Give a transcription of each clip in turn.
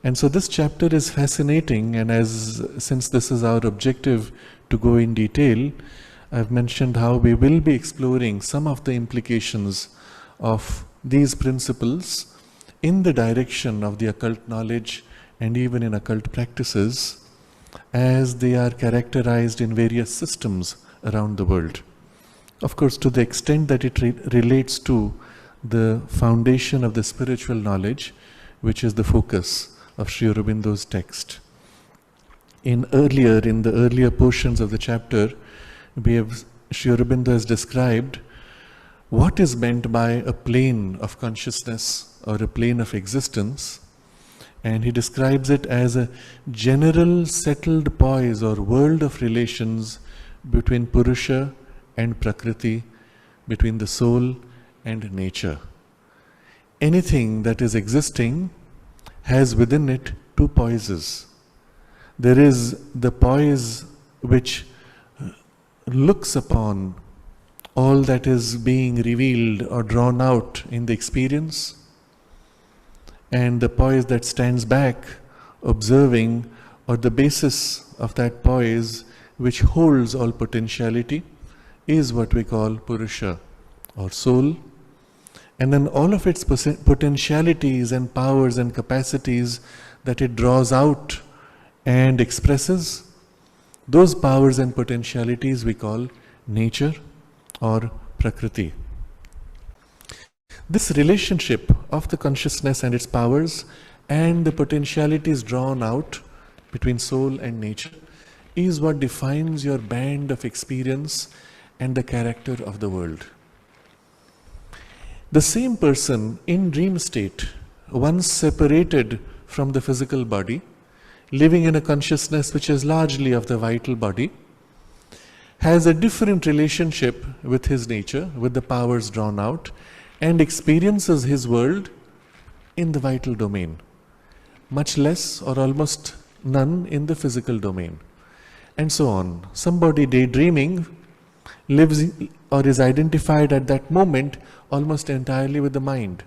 And so this chapter is fascinating, and since this is our objective to go in detail, I've mentioned how we will be exploring some of the implications of these principles in the direction of the occult knowledge and even in occult practices, as they are characterized in various systems around the world. Of course, to the extent that it relates to the foundation of the spiritual knowledge, which is the focus of Sri Aurobindo's text. In the earlier portions of the chapter, Sri Aurobindo has described what is meant by a plane of consciousness or a plane of existence, and he describes it as a general settled poise or world of relations between Purusha and Prakriti, between the soul and nature. Anything that is existing has within it two poises. There is the poise which looks upon all that is being revealed or drawn out in the experience, and the poise that stands back observing, or the basis of that poise which holds all potentiality, is what we call Purusha or soul. And then all of its potentialities and powers and capacities that it draws out and expresses, those powers and potentialities we call nature or Prakriti. This relationship of the consciousness and its powers and the potentialities drawn out between soul and nature is what defines your band of experience and the character of the world. The same person in dream state, once separated from the physical body, living in a consciousness which is largely of the vital body, has a different relationship with his nature, with the powers drawn out, and experiences his world in the vital domain, much less or almost none in the physical domain, and so on. Somebody daydreaming lives or is identified at that moment almost entirely with the mind.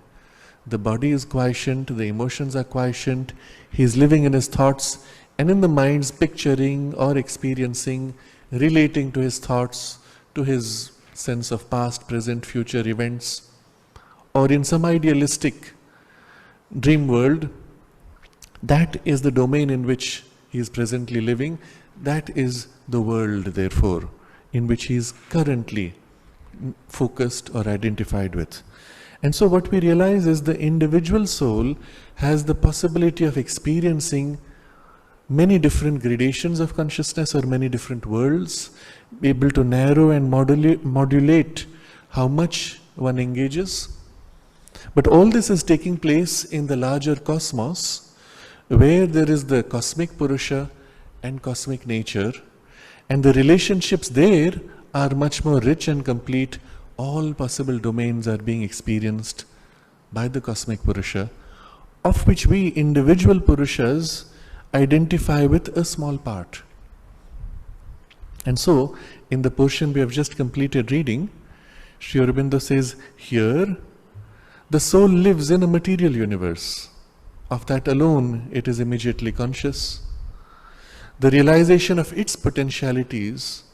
The body is quiescent, the emotions are quiescent, he is living in his thoughts and in the mind's picturing or experiencing, relating to his thoughts, to his sense of past, present, future events, or in some idealistic dream world. That is the domain in which he is presently living. That is the world, therefore, in which he is currently focused or identified with. And so what we realize is the individual soul has the possibility of experiencing many different gradations of consciousness or many different worlds, be able to narrow and modulate how much one engages. But all this is taking place in the larger cosmos, where there is the cosmic Purusha and cosmic nature, and the relationships there are much more rich and complete. All possible domains are being experienced by the cosmic Purusha, of which we individual Purushas identify with a small part. And so, in the portion we have just completed reading, Sri Aurobindo says, here, the soul lives in a material universe. Of that alone, it is immediately conscious. The realization of its potentialities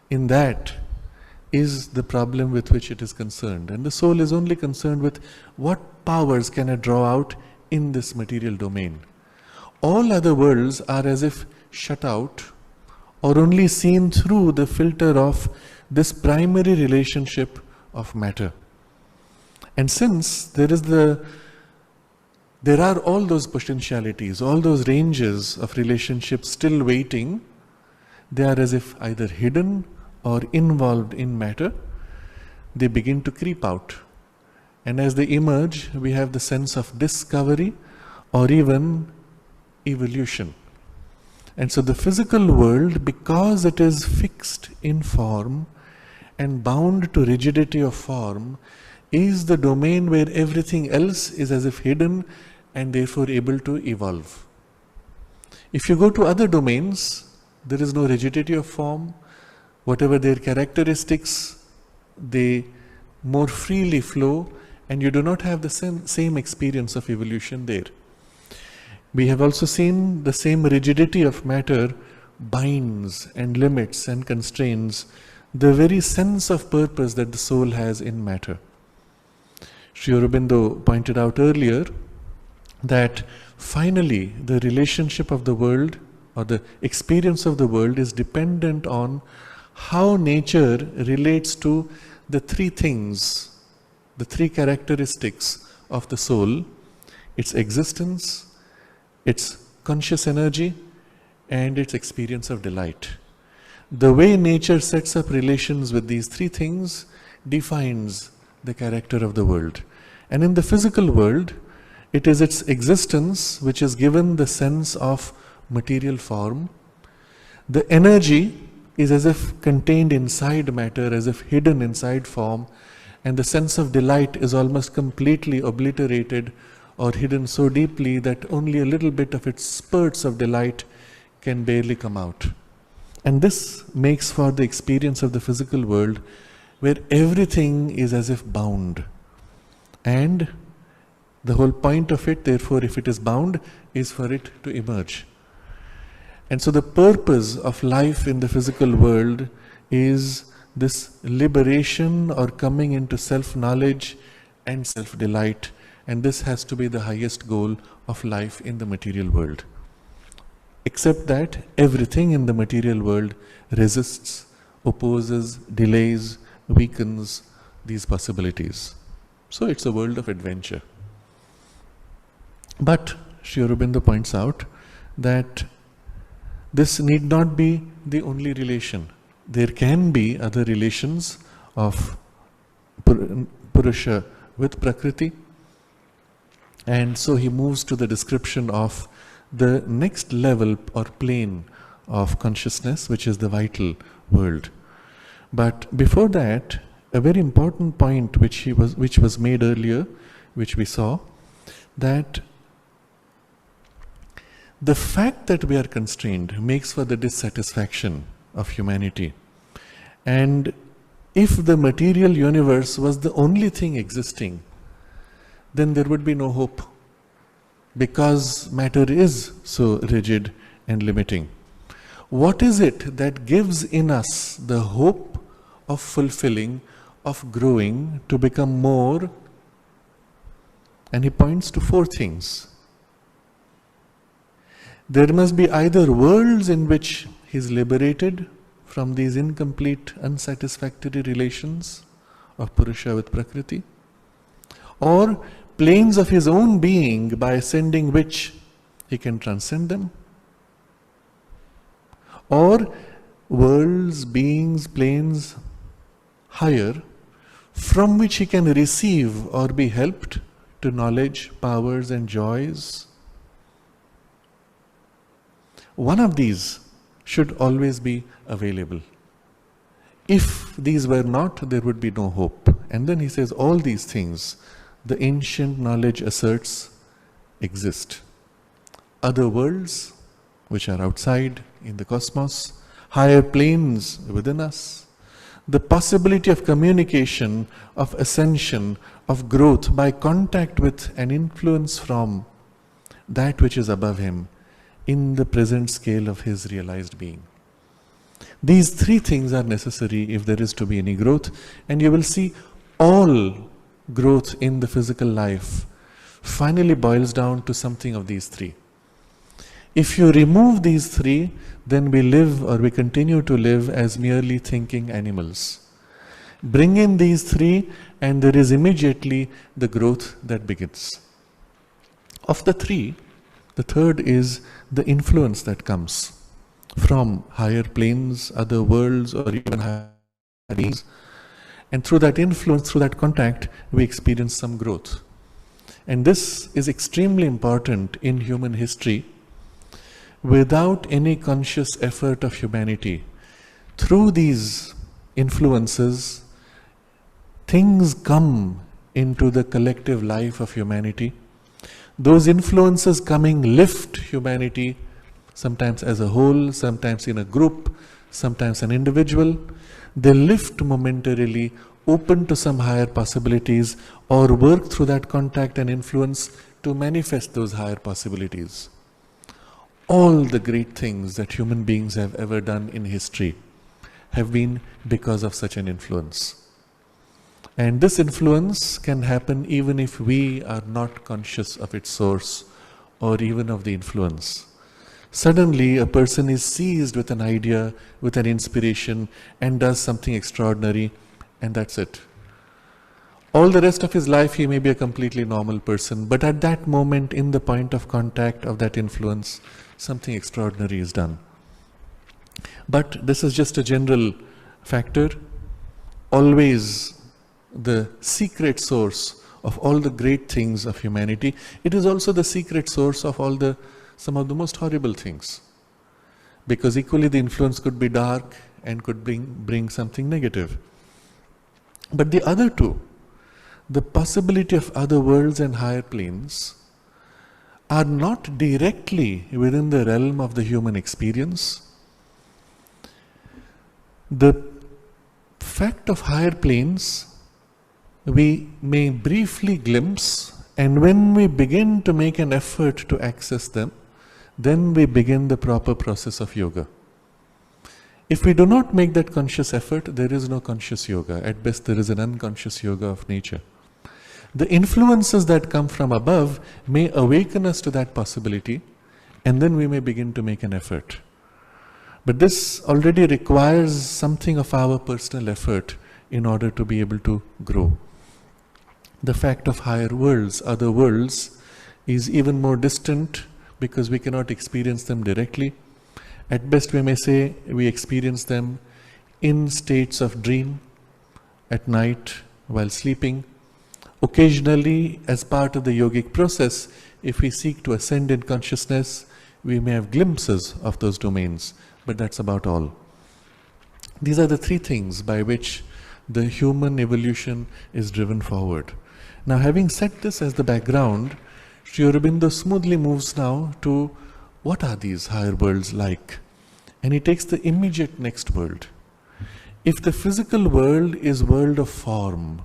in that is the problem with which it is concerned. And the soul is only concerned with what powers can I draw out in this material domain. All other worlds are as if shut out or only seen through the filter of this primary relationship of matter. And since there are all those potentialities, all those ranges of relationships still waiting, they are as if either hidden or involved in matter. They begin to creep out. And as they emerge, we have the sense of discovery or even evolution. And so the physical world, because it is fixed in form and bound to rigidity of form, is the domain where everything else is as if hidden and therefore able to evolve. If you go to other domains, there is no rigidity of form. Whatever their characteristics, they more freely flow, and you do not have the same experience of evolution there. We have also seen the same rigidity of matter binds and limits and constrains the very sense of purpose that the soul has in matter. Sri Aurobindo pointed out earlier that finally the relationship of the world or the experience of the world is dependent on how nature relates to the three things, the three characteristics of the soul: its existence, its conscious energy, and its experience of delight. The way nature sets up relations with these three things defines the character of the world. And in the physical world, it is its existence which is given the sense of material form. The energy is as if contained inside matter, as if hidden inside form, and the sense of delight is almost completely obliterated or hidden so deeply that only a little bit of its spurts of delight can barely come out. And this makes for the experience of the physical world where everything is as if bound. And the whole point of it, therefore, if it is bound, is for it to emerge. And so the purpose of life in the physical world is this liberation or coming into self-knowledge and self-delight. And this has to be the highest goal of life in the material world. Except that everything in the material world resists, opposes, delays, weakens these possibilities. So it's a world of adventure. But Sri Aurobindo points out that this need not be the only relation. There can be other relations of Purusha with Prakriti. And so he moves to the description of the next level or plane of consciousness, which is the vital world. But before that, a very important point which was made earlier, which we saw, that the fact that we are constrained makes for the dissatisfaction of humanity. And if the material universe was the only thing existing, then there would be no hope, because matter is so rigid and limiting. What is it that gives in us the hope of fulfilling, of growing, to become more? And he points to four things. There must be either worlds in which he is liberated from these incomplete, unsatisfactory relations of Purusha with Prakriti, or planes of his own being by ascending which he can transcend them, or worlds, beings, planes higher from which he can receive or be helped to knowledge, powers and joys. One of these should always be available. If these were not, there would be no hope. And then he says all these things, the ancient knowledge asserts, exist. Other worlds which are outside in the cosmos, higher planes within us, the possibility of communication, of ascension, of growth by contact with an influence from that which is above him in the present scale of his realized being. These three things are necessary if there is to be any growth, and you will see all growth in the physical life finally boils down to something of these three. If you remove these three, then we live, or we continue to live, as merely thinking animals. Bring in these three and there is immediately the growth that begins. Of the three, the third is the influence that comes from higher planes, other worlds, or even higher beings. And through that influence, through that contact, we experience some growth. And this is extremely important in human history. Without any conscious effort of humanity, through these influences, things come into the collective life of humanity. Those influences coming lift humanity, sometimes as a whole, sometimes in a group, sometimes an individual. They lift momentarily, open to some higher possibilities, or work through that contact and influence to manifest those higher possibilities. All the great things that human beings have ever done in history have been because of such an influence. And this influence can happen even if we are not conscious of its source or even of the influence. Suddenly, a person is seized with an idea, with an inspiration, and does something extraordinary, and that's it. All the rest of his life, he may be a completely normal person, but at that moment, in the point of contact of that influence, something extraordinary is done. But this is just a general factor. Always the secret source of all the great things of humanity. It is also the secret source of some of the most horrible things. Because equally the influence could be dark and could bring something negative. But the other two, the possibility of other worlds and higher planes, are not directly within the realm of the human experience. The fact of higher planes we may briefly glimpse, and when we begin to make an effort to access them, then we begin the proper process of yoga. If we do not make that conscious effort, there is no conscious yoga. At best, there is an unconscious yoga of nature. The influences that come from above may awaken us to that possibility, and then we may begin to make an effort. But this already requires something of our personal effort in order to be able to grow. The fact of higher worlds, other worlds, is even more distant because we cannot experience them directly. At best, we may say we experience them in states of dream, at night, while sleeping. Occasionally, as part of the yogic process, if we seek to ascend in consciousness, we may have glimpses of those domains, but that's about all. These are the three things by which the human evolution is driven forward. Now, having set this as the background, Sri Aurobindo smoothly moves now to what are these higher worlds like? And he takes the immediate next world. If the physical world is world of form,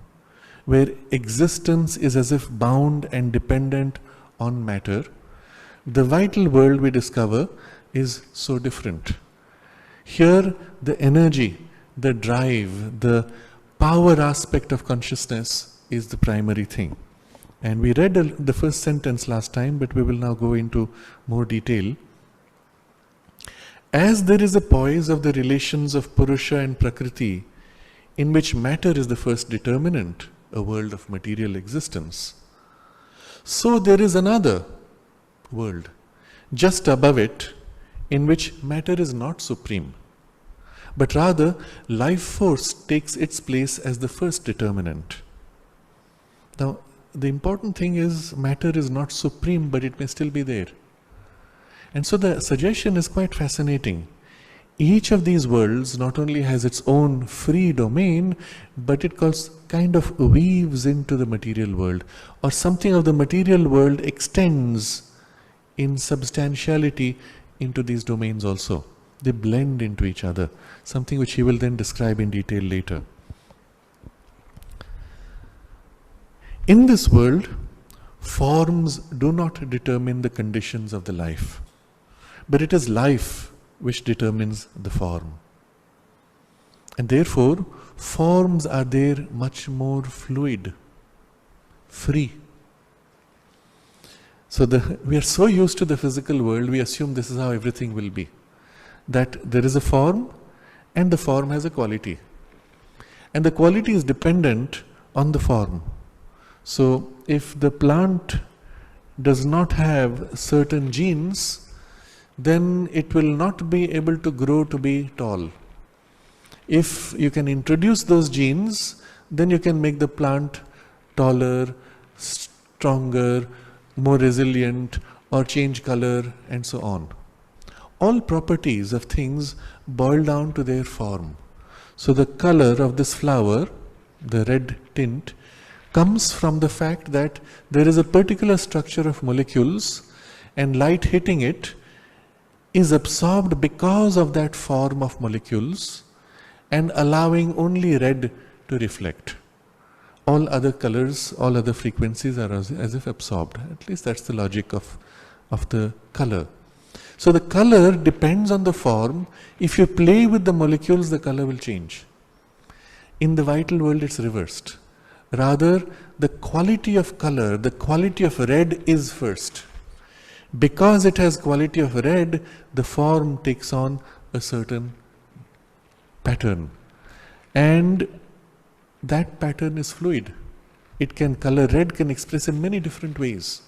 where existence is as if bound and dependent on matter, the vital world we discover is so different. Here, the energy, the drive, the power aspect of consciousness is the primary thing. And we read the first sentence last time, but we will now go into more detail. As there is a poise of the relations of Purusha and Prakriti, in which matter is the first determinant, a world of material existence, so there is another world, just above it, in which matter is not supreme, but rather life force takes its place as the first determinant. Now, the important thing is matter is not supreme, but it may still be there. And so the suggestion is quite fascinating. Each of these worlds not only has its own free domain, but it kind of weaves into the material world, or something of the material world extends in substantiality into these domains also. They blend into each other, something which he will then describe in detail later. In this world, forms do not determine the conditions of the life, but it is life which determines the form. And therefore, forms are there much more fluid, free. So we are so used to the physical world, we assume this is how everything will be. That there is a form, and the form has a quality. And the quality is dependent on the form. So if the plant does not have certain genes, then it will not be able to grow to be tall. If you can introduce those genes, then you can make the plant taller, stronger, more resilient, or change color, and so on. All properties of things boil down to their form. So the color of this flower, the red tint, comes from the fact that there is a particular structure of molecules, and light hitting it is absorbed because of that form of molecules and allowing only red to reflect. All other colors, all other frequencies are as if absorbed. At least that's the logic of the color. So the color depends on the form. If you play with the molecules, the color will change. In the vital world, it's reversed. Rather, the quality of color, the quality of red is first. Because it has quality of red, the form takes on a certain pattern. And that pattern is fluid. It can, color red can express in many different ways.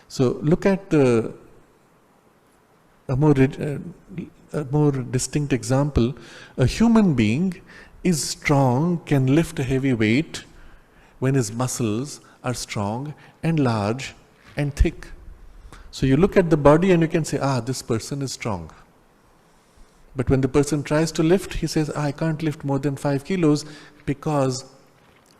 So look at a more distinct example. A human being is strong, can lift a heavy weight when his muscles are strong and large and thick. So you look at the body and you can say, this person is strong. But when the person tries to lift, he says, I can't lift more than 5 kilos because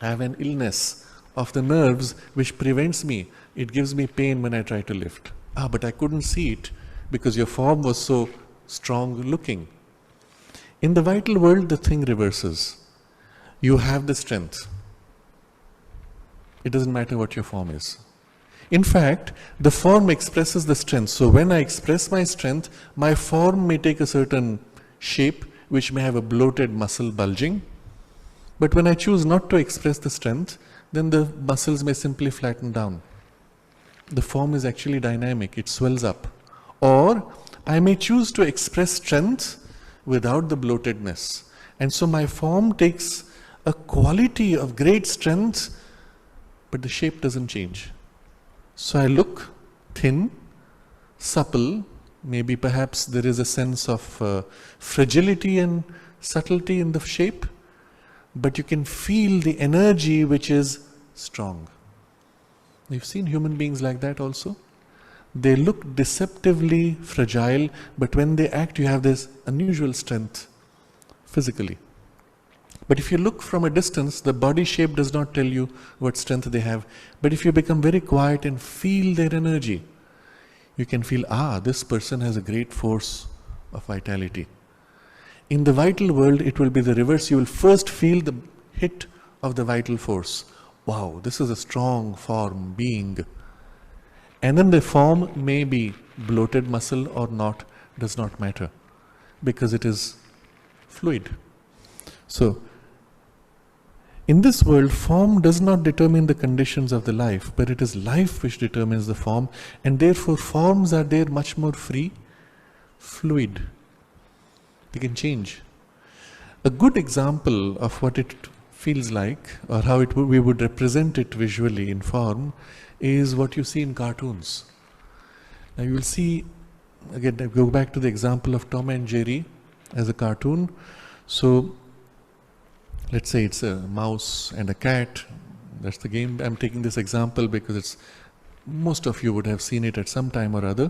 I have an illness of the nerves which prevents me. It gives me pain when I try to lift. But I couldn't see it because your form was so strong looking. In the vital world, the thing reverses. You have the strength. It doesn't matter what your form is. In fact, the form expresses the strength. So when I express my strength, my form may take a certain shape, which may have a bloated muscle bulging. But when I choose not to express the strength, then the muscles may simply flatten down. The form is actually dynamic, it swells up. Or I may choose to express strength without the bloatedness. And so my form takes a quality of great strength, but the shape doesn't change. So I look thin, supple, maybe perhaps there is a sense of fragility and subtlety in the shape, but you can feel the energy which is strong. You've seen human beings like that also. They look deceptively fragile, but when they act, you have this unusual strength physically. But if you look from a distance, the body shape does not tell you what strength they have. But if you become very quiet and feel their energy, you can feel, this person has a great force of vitality. In the vital world, it will be the reverse. You will first feel the hit of the vital force. Wow, this is a strong form, being. And then the form may be bloated muscle or not, does not matter, because it is fluid. So, in this world, form does not determine the conditions of the life, but it is life which determines the form, and therefore forms are there much more free, fluid. They can change. A good example of what it feels like, or how we would represent it visually in form, is what you see in cartoons. Now you will see, again, I go back to the example of Tom and Jerry as a cartoon. So, let's say it's a mouse and a cat. That's the game. I'm taking this example because most of you would have seen it at some time or other.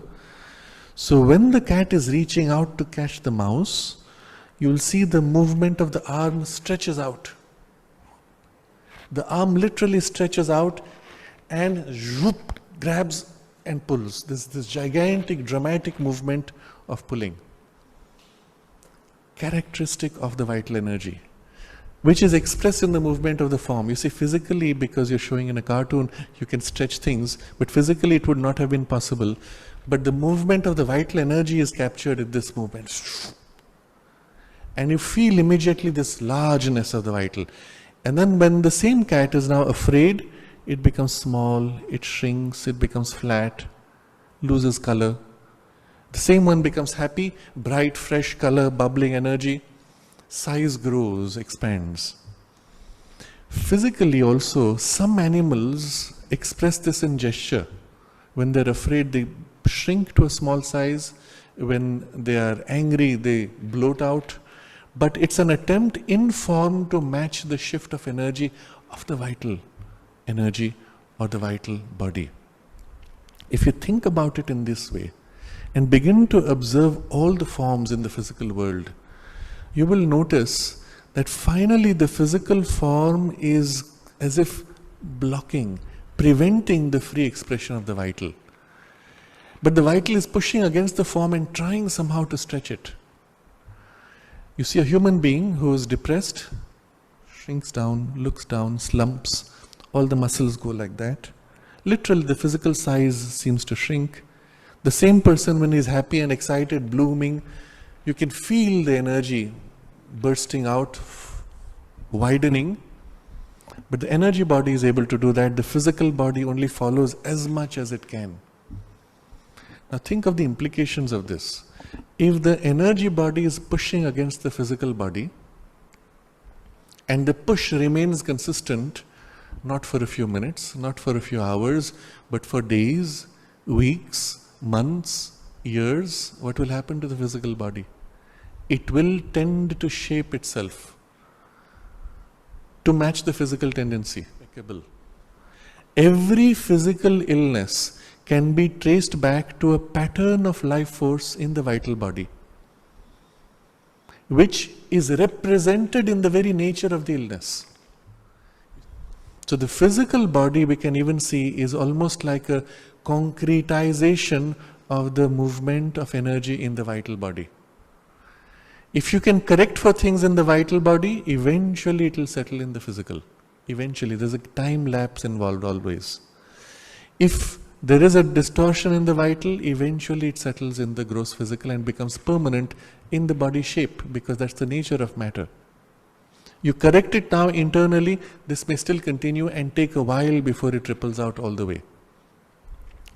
So when the cat is reaching out to catch the mouse, you will see the movement of the arm stretches out. The arm literally stretches out and whoop, grabs and pulls. This gigantic, dramatic movement of pulling. Characteristic of the vital energy, which is expressed in the movement of the form. You see, physically, because you're showing in a cartoon, you can stretch things, but physically it would not have been possible. But the movement of the vital energy is captured in this movement. And you feel immediately this largeness of the vital. And then when the same cat is now afraid, it becomes small, it shrinks, it becomes flat, loses color. The same one becomes happy, bright, fresh color, bubbling energy. Size grows, expands. Physically also, some animals express this in gesture. When they're afraid, they shrink to a small size. When they are angry, they bloat out. But it's an attempt in form to match the shift of energy of the vital energy or the vital body. If you think about it in this way and begin to observe all the forms in the physical world, you will notice that finally the physical form is as if blocking, preventing the free expression of the vital. But the vital is pushing against the form and trying somehow to stretch it. You see a human being who is depressed, shrinks down, looks down, slumps, all the muscles go like that. Literally the physical size seems to shrink. The same person, when he's happy and excited, blooming, you can feel the energy bursting out, widening. But the energy body is able to do that. The physical body only follows as much as it can. Now think of the implications of this. If the energy body is pushing against the physical body, and the push remains consistent, not for a few minutes, not for a few hours, but for days, weeks, months, years, what will happen to the physical body? It will tend to shape itself to match the physical tendency. Every physical illness can be traced back to a pattern of life force in the vital body, which is represented in the very nature of the illness. So the physical body, we can even see, is almost like a concretization of the movement of energy in the vital body. If you can correct for things in the vital body, eventually it will settle in the physical. Eventually, there's a time lapse involved always. If there is a distortion in the vital, eventually it settles in the gross physical and becomes permanent in the body shape, because that's the nature of matter. You correct it now internally, this may still continue and take a while before it ripples out all the way.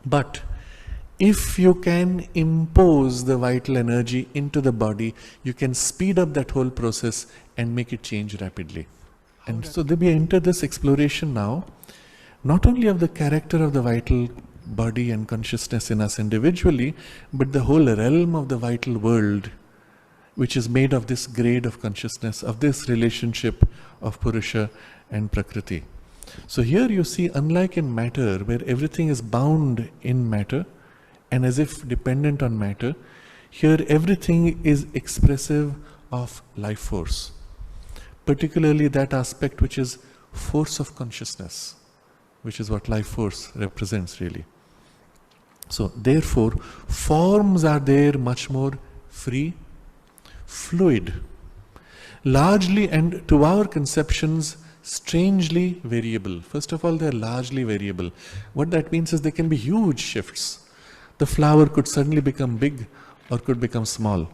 But if you can impose the vital energy into the body, you can speed up that whole process and make it change rapidly. And so we enter this exploration now, not only of the character of the vital body and consciousness in us individually, but the whole realm of the vital world, which is made of this grade of consciousness, of this relationship of Purusha and Prakriti. So here you see, unlike in matter, where everything is bound in matter and as if dependent on matter, here everything is expressive of life force, particularly that aspect which is force of consciousness, which is what life force represents really. So therefore, forms are there much more free, fluid, largely, and to our conceptions, strangely variable. First of all, they are largely variable. What that means is there can be huge shifts. The flower could suddenly become big or could become small,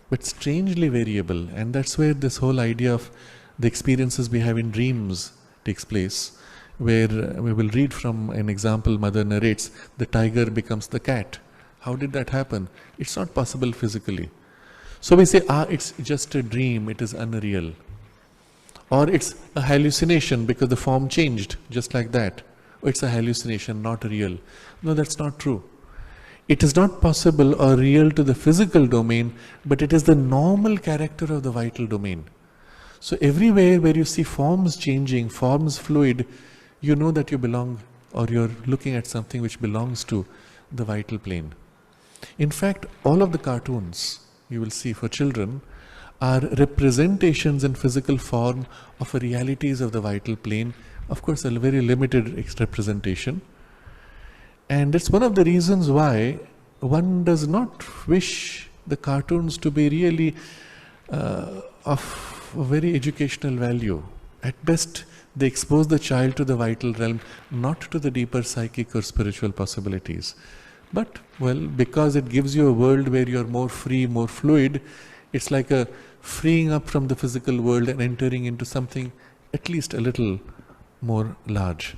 but strangely variable. And that's where this whole idea of the experiences we have in dreams takes place, where we will read from an example mother narrates, the tiger becomes the cat. How did that happen? It's not possible physically. So we say, it's just a dream, it is unreal. Or it's a hallucination because the form changed, just like that. Or it's a hallucination, not real. No, that's not true. It is not possible or real to the physical domain, but it is the normal character of the vital domain. So everywhere where you see forms changing, forms fluid, you know that you belong, or you're looking at something which belongs to the vital plane. In fact, all of the cartoons you will see for children are representations in physical form of realities of the vital plane. Of course, a very limited representation. And it's one of the reasons why one does not wish the cartoons to be really of very educational value. At best, they expose the child to the vital realm, not to the deeper psychic or spiritual possibilities. But, well, because it gives you a world where you're more free, more fluid, it's like a freeing up from the physical world and entering into something at least a little more large.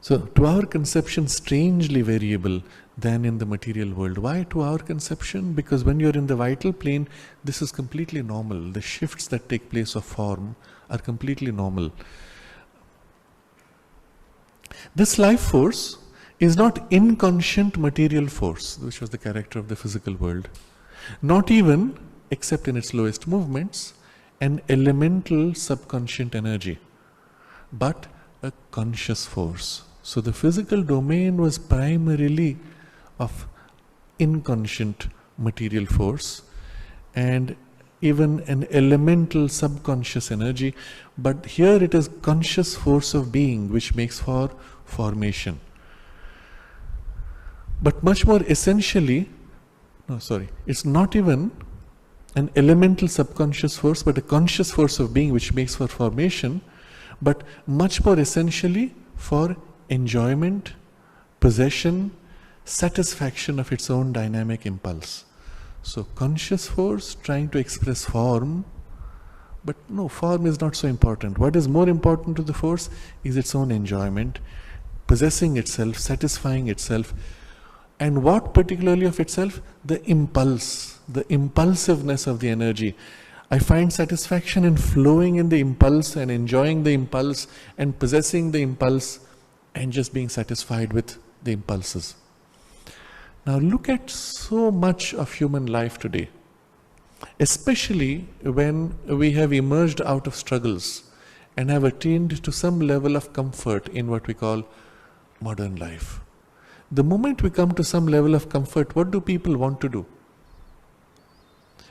So, to our conception, strangely variable than in the material world. Why to our conception? Because when you're in the vital plane, this is completely normal. The shifts that take place of form are completely normal. This life force is not inconscient material force, which was the character of the physical world. Not even, except in its lowest movements, an elemental subconscient energy, but a conscious force. So the physical domain was primarily of inconscient material force and even an elemental subconscious energy, but here it is conscious force of being which makes for formation. But much more essentially, it's not even an elemental subconscious force, but a conscious force of being which makes for formation, but much more essentially for enjoyment, possession, satisfaction of its own dynamic impulse. So conscious force trying to express form, but no, form is not so important. What is more important to the force is its own enjoyment, possessing itself, satisfying itself. And what particularly of itself? The impulse, the impulsiveness of the energy. I find satisfaction in flowing in the impulse and enjoying the impulse and possessing the impulse and just being satisfied with the impulses. Now look at so much of human life today, especially when we have emerged out of struggles and have attained to some level of comfort in what we call modern life. The moment we come to some level of comfort, what do people want to do?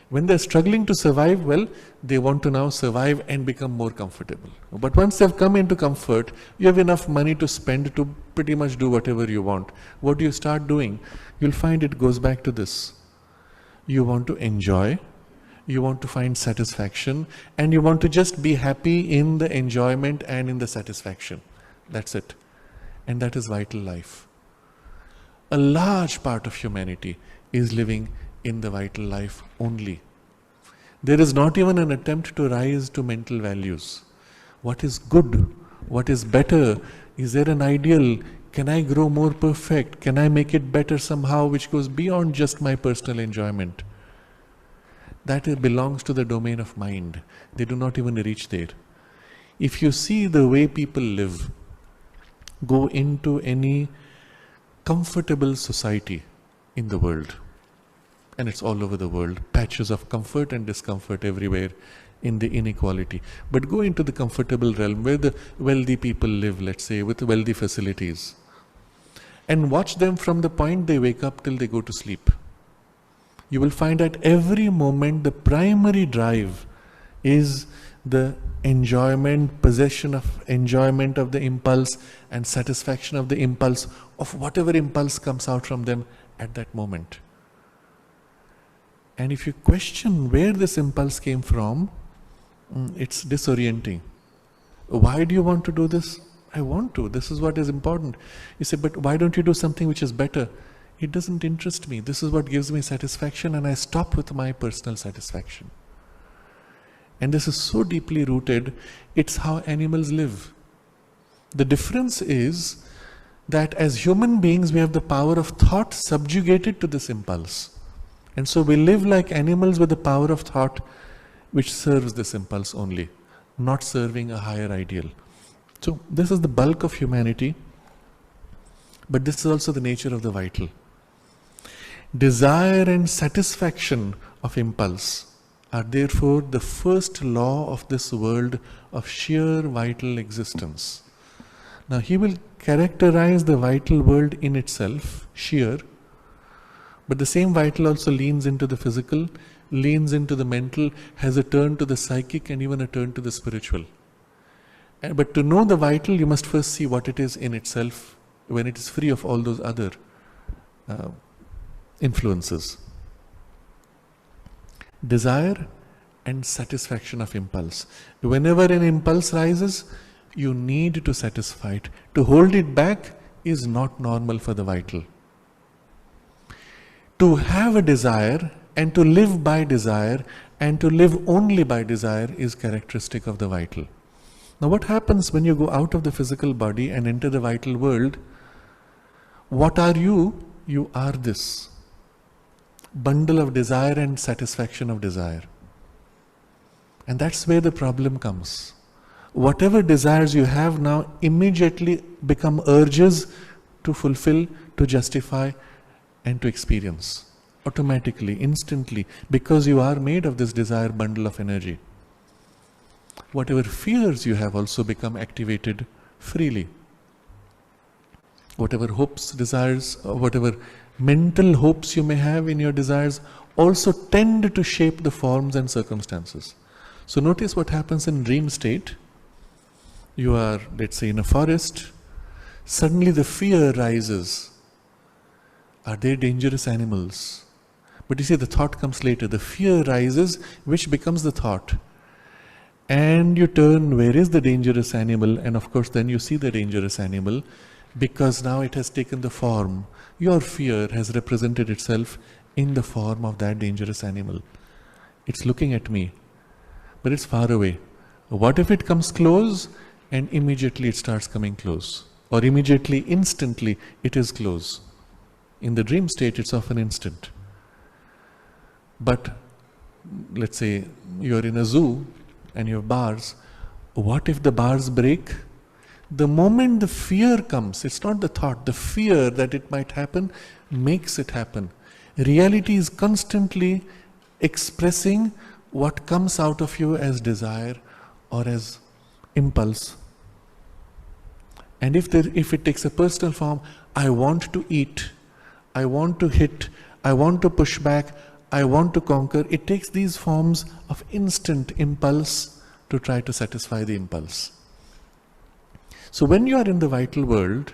When they're struggling to survive, well, they want to now survive and become more comfortable. But once they've come into comfort, you have enough money to spend to pretty much do whatever you want. What do you start doing? You'll find it goes back to this. You want to enjoy, you want to find satisfaction, and you want to just be happy in the enjoyment and in the satisfaction. That's it. And that is vital life. A large part of humanity is living in the vital life only. There is not even an attempt to rise to mental values. What is good? What is better? Is there an ideal? Can I grow more perfect? Can I make it better somehow, which goes beyond just my personal enjoyment? That belongs to the domain of mind. They do not even reach there. If you see the way people live, go into any comfortable society in the world, and it's all over the world, patches of comfort and discomfort everywhere in the inequality. But go into the comfortable realm where the wealthy people live, let's say, with wealthy facilities, and watch them from the point they wake up till they go to sleep. You will find at every moment the primary drive is the enjoyment, possession of enjoyment of the impulse and satisfaction of the impulse of whatever impulse comes out from them at that moment. And if you question where this impulse came from, it's disorienting. Why do you want to do this? I want to. This is what is important. You say, but why don't you do something which is better? It doesn't interest me. This is what gives me satisfaction, and I stop with my personal satisfaction. And this is so deeply rooted, it's how animals live. The difference is that as human beings, we have the power of thought subjugated to this impulse. And so we live like animals with the power of thought which serves this impulse only, not serving a higher ideal. So this is the bulk of humanity, but this is also the nature of the vital. Desire and satisfaction of impulse are therefore the first law of this world of sheer vital existence. Now he will characterize the vital world in itself, sheer, but the same vital also leans into the physical, leans into the mental, has a turn to the psychic and even a turn to the spiritual. But to know the vital, you must first see what it is in itself when it is free of all those other influences. Desire and satisfaction of impulse. Whenever an impulse rises, you need to satisfy it. To hold it back is not normal for the vital. To have a desire and to live by desire and to live only by desire is characteristic of the vital. Now what happens when you go out of the physical body and enter the vital world? What are you? You are this bundle of desire and satisfaction of desire. And that's where the problem comes. Whatever desires you have now immediately become urges to fulfill, to justify, and to experience. Automatically, instantly, because you are made of this desire bundle of energy. Whatever fears you have also become activated freely. Whatever hopes, desires, whatever mental hopes you may have in your desires also tend to shape the forms and circumstances. So notice what happens in dream state. You are, let's say, in a forest. Suddenly the fear rises. Are they dangerous animals? But you see, the thought comes later. The fear rises, which becomes the thought. And you turn, where is the dangerous animal? And of course, then you see the dangerous animal, because now it has taken the form. Your fear has represented itself in the form of that dangerous animal. It's looking at me, but it's far away. What if it comes close and immediately it starts coming close? Or immediately, instantly, it is close. In the dream state, it's often instant. But let's say you're in a zoo and you have bars. What if the bars break? The moment the fear comes, it's not the thought, the fear that it might happen makes it happen. Reality is constantly expressing what comes out of you as desire or as impulse. And if it takes a personal form, I want to eat, I want to hit, I want to push back, I want to conquer, it takes these forms of instant impulse to try to satisfy the impulse. So when you are in the vital world,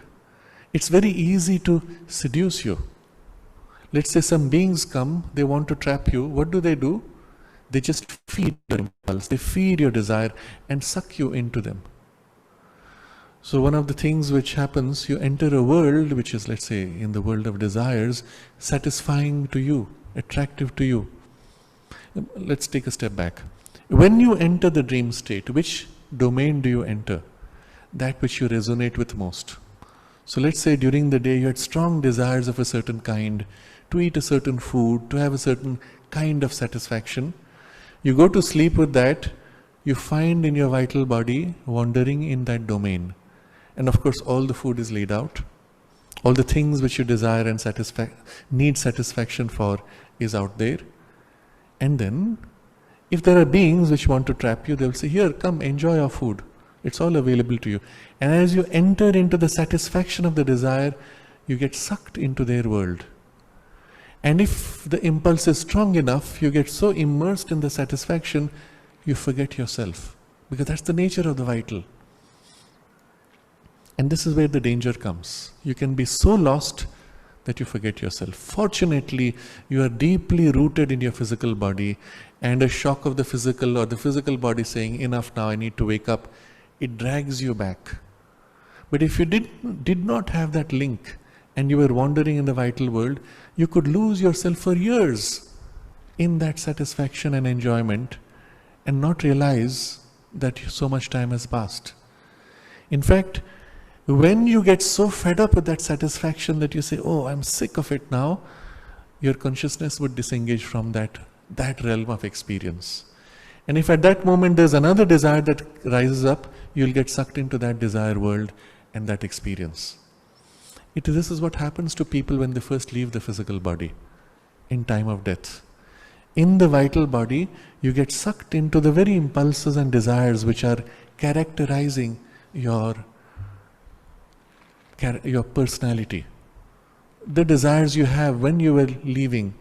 it's very easy to seduce you. Let's say some beings come, they want to trap you. What do? They just feed your impulse, they feed your desire and suck you into them. So one of the things which happens, you enter a world which is, let's say, in the world of desires, satisfying to you, attractive to you. Let's take a step back. When you enter the dream state, which domain do you enter? That which you resonate with most. So let's say during the day you had strong desires of a certain kind, to eat a certain food, to have a certain kind of satisfaction. You go to sleep with that, you find in your vital body wandering in that domain. And of course all the food is laid out. All the things which you desire and need satisfaction for is out there. And then, if there are beings which want to trap you, they'll say, here, come, enjoy our food. It's all available to you. And as you enter into the satisfaction of the desire, you get sucked into their world. And if the impulse is strong enough, you get so immersed in the satisfaction, you forget yourself. Because that's the nature of the vital. And this is where the danger comes. You can be so lost that you forget yourself. Fortunately, you are deeply rooted in your physical body, and a shock of the physical or the physical body saying, enough now, I need to wake up, it drags you back. But if you did not have that link and you were wandering in the vital world, you could lose yourself for years in that satisfaction and enjoyment and not realize that so much time has passed. In fact, when you get so fed up with that satisfaction that you say, oh, I'm sick of it now, your consciousness would disengage from that realm of experience. And if at that moment there's another desire that rises up, you'll get sucked into that desire world and that experience. This is what happens to people when they first leave the physical body in time of death. In the vital body, you get sucked into the very impulses and desires which are characterizing your personality. The desires you have when you were leaving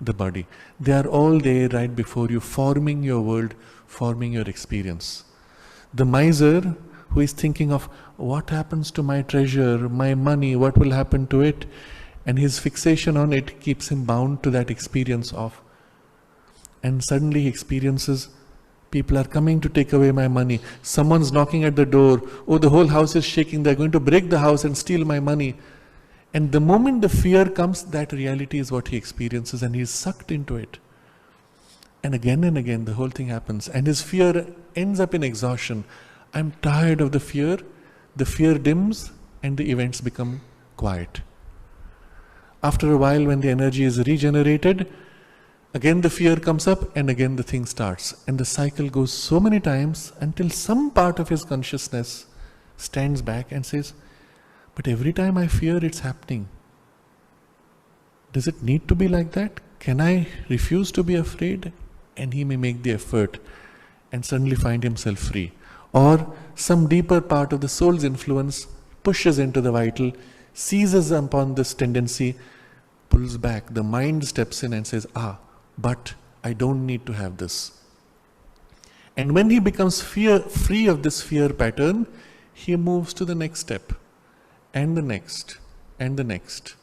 the body, they are all there right before you, forming your world, forming your experience. The miser who is thinking of what happens to my treasure, my money, what will happen to it, and his fixation on it keeps him bound to that experience of, and suddenly he experiences, people are coming to take away my money, someone's knocking at the door, oh, the whole house is shaking, they're going to break the house and steal my money. And the moment the fear comes, that reality is what he experiences and he is sucked into it. And again the whole thing happens and his fear ends up in exhaustion. I'm tired of the fear dims and the events become quiet. After a while, when the energy is regenerated, again the fear comes up and again the thing starts. And the cycle goes so many times until some part of his consciousness stands back and says, but every time I fear, it's happening. Does it need to be like that? Can I refuse to be afraid? And he may make the effort and suddenly find himself free. Or some deeper part of the soul's influence pushes into the vital, seizes upon this tendency, pulls back. The mind steps in and says, but I don't need to have this. And when he becomes free of this fear pattern, he moves to the next step. And the next, and the next.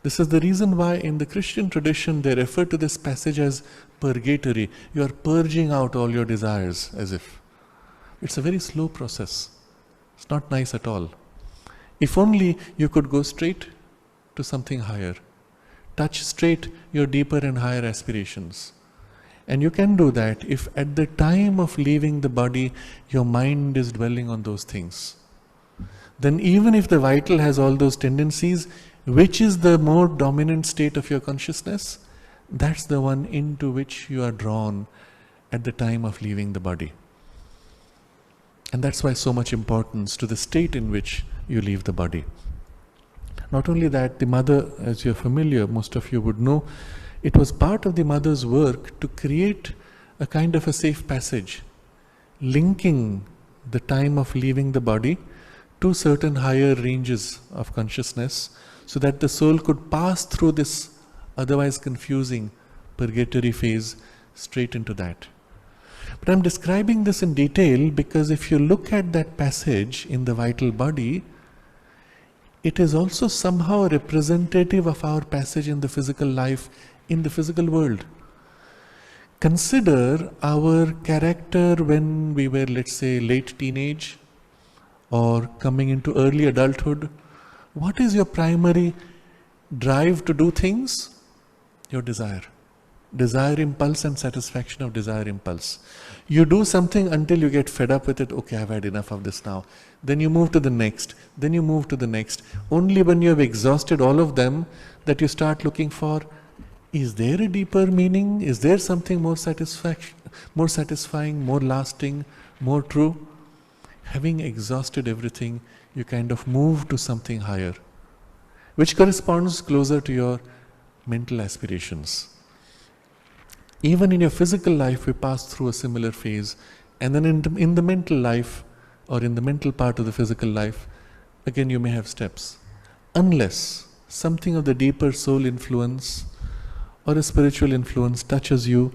This is the reason why in the Christian tradition they refer to this passage as purgatory. You are purging out all your desires, as if. It's a very slow process. It's not nice at all. If only you could go straight to something higher. Touch straight your deeper and higher aspirations. And you can do that if at the time of leaving the body, your mind is dwelling on those things. Then even if the vital has all those tendencies, which is the more dominant state of your consciousness? That's the one into which you are drawn at the time of leaving the body. And that's why so much importance to the state in which you leave the body. Not only that, the mother, as you're familiar, most of you would know, it was part of the mother's work to create a kind of a safe passage, linking the time of leaving the body to certain higher ranges of consciousness, so that the soul could pass through this otherwise confusing purgatory phase straight into that. But I'm describing this in detail because if you look at that passage in the vital body, it is also somehow representative of our passage in the physical life, in the physical world. Consider our character when we were, let's say, late teenage or coming into early adulthood. What is your primary drive to do things? Your desire. Desire impulse and satisfaction of desire impulse. You do something until you get fed up with it. Okay, I've had enough of this now. Then you move to the next. Then you move to the next. Only when you have exhausted all of them that you start looking for, is there a deeper meaning? Is there something more satisfying, more lasting, more true? Having exhausted everything, you kind of move to something higher, which corresponds closer to your mental aspirations. Even in your physical life, we pass through a similar phase, and then in the mental life, or in the mental part of the physical life, again you may have steps. Unless something of the deeper soul influence or a spiritual influence touches you,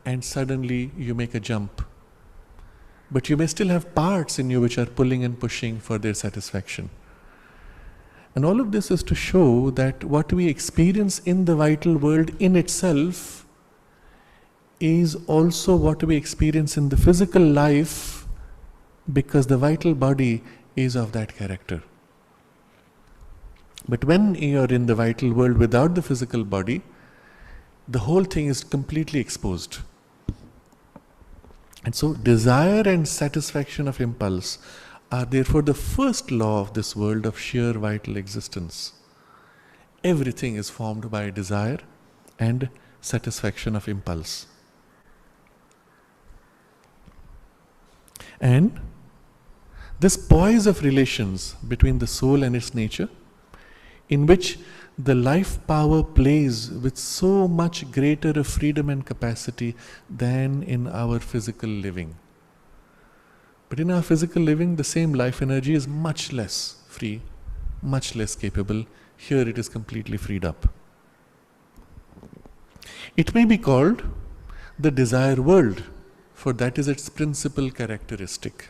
and suddenly you make a jump. But you may still have parts in you which are pulling and pushing for their satisfaction. And all of this is to show that what we experience in the vital world in itself is also what we experience in the physical life, because the vital body is of that character. But when you are in the vital world without the physical body, the whole thing is completely exposed. And so desire and satisfaction of impulse are therefore the first law of this world of sheer vital existence. Everything is formed by desire and satisfaction of impulse. And this poise of relations between the soul and its nature, in which the life power plays with so much greater a freedom and capacity than in our physical living. But in our physical living, the same life energy is much less free, much less capable. Here it is completely freed up. It may be called the desire world, for that is its principal characteristic.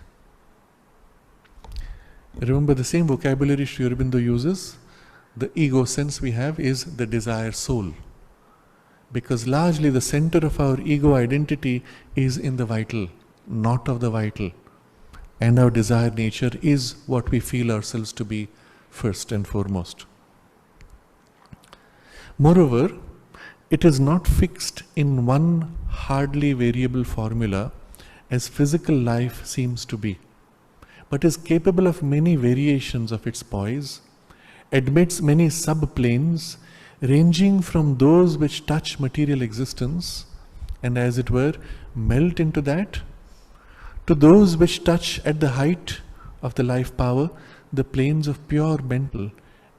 Remember, the same vocabulary Sri Aurobindo uses. The ego sense we have is the desire soul, because largely the center of our ego identity is in the vital, not of the vital. And our desire nature is what we feel ourselves to be first and foremost. Moreover, it is not fixed in one hardly variable formula as physical life seems to be, but is capable of many variations of its poise, admits many subplanes, ranging from those which touch material existence and, as it were, melt into that, to those which touch at the height of the life power the planes of pure mental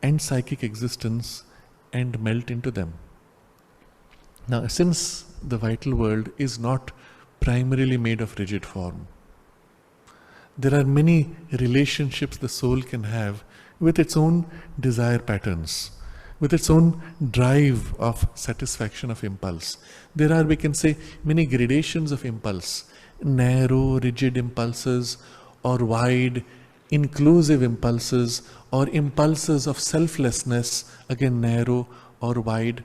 and psychic existence and melt into them. Now, since the vital world is not primarily made of rigid form, there are many relationships the soul can have with its own desire patterns, with its own drive of satisfaction of impulse. There are, we can say, many gradations of impulse: narrow, rigid impulses, or wide, inclusive impulses, or impulses of selflessness, again narrow or wide.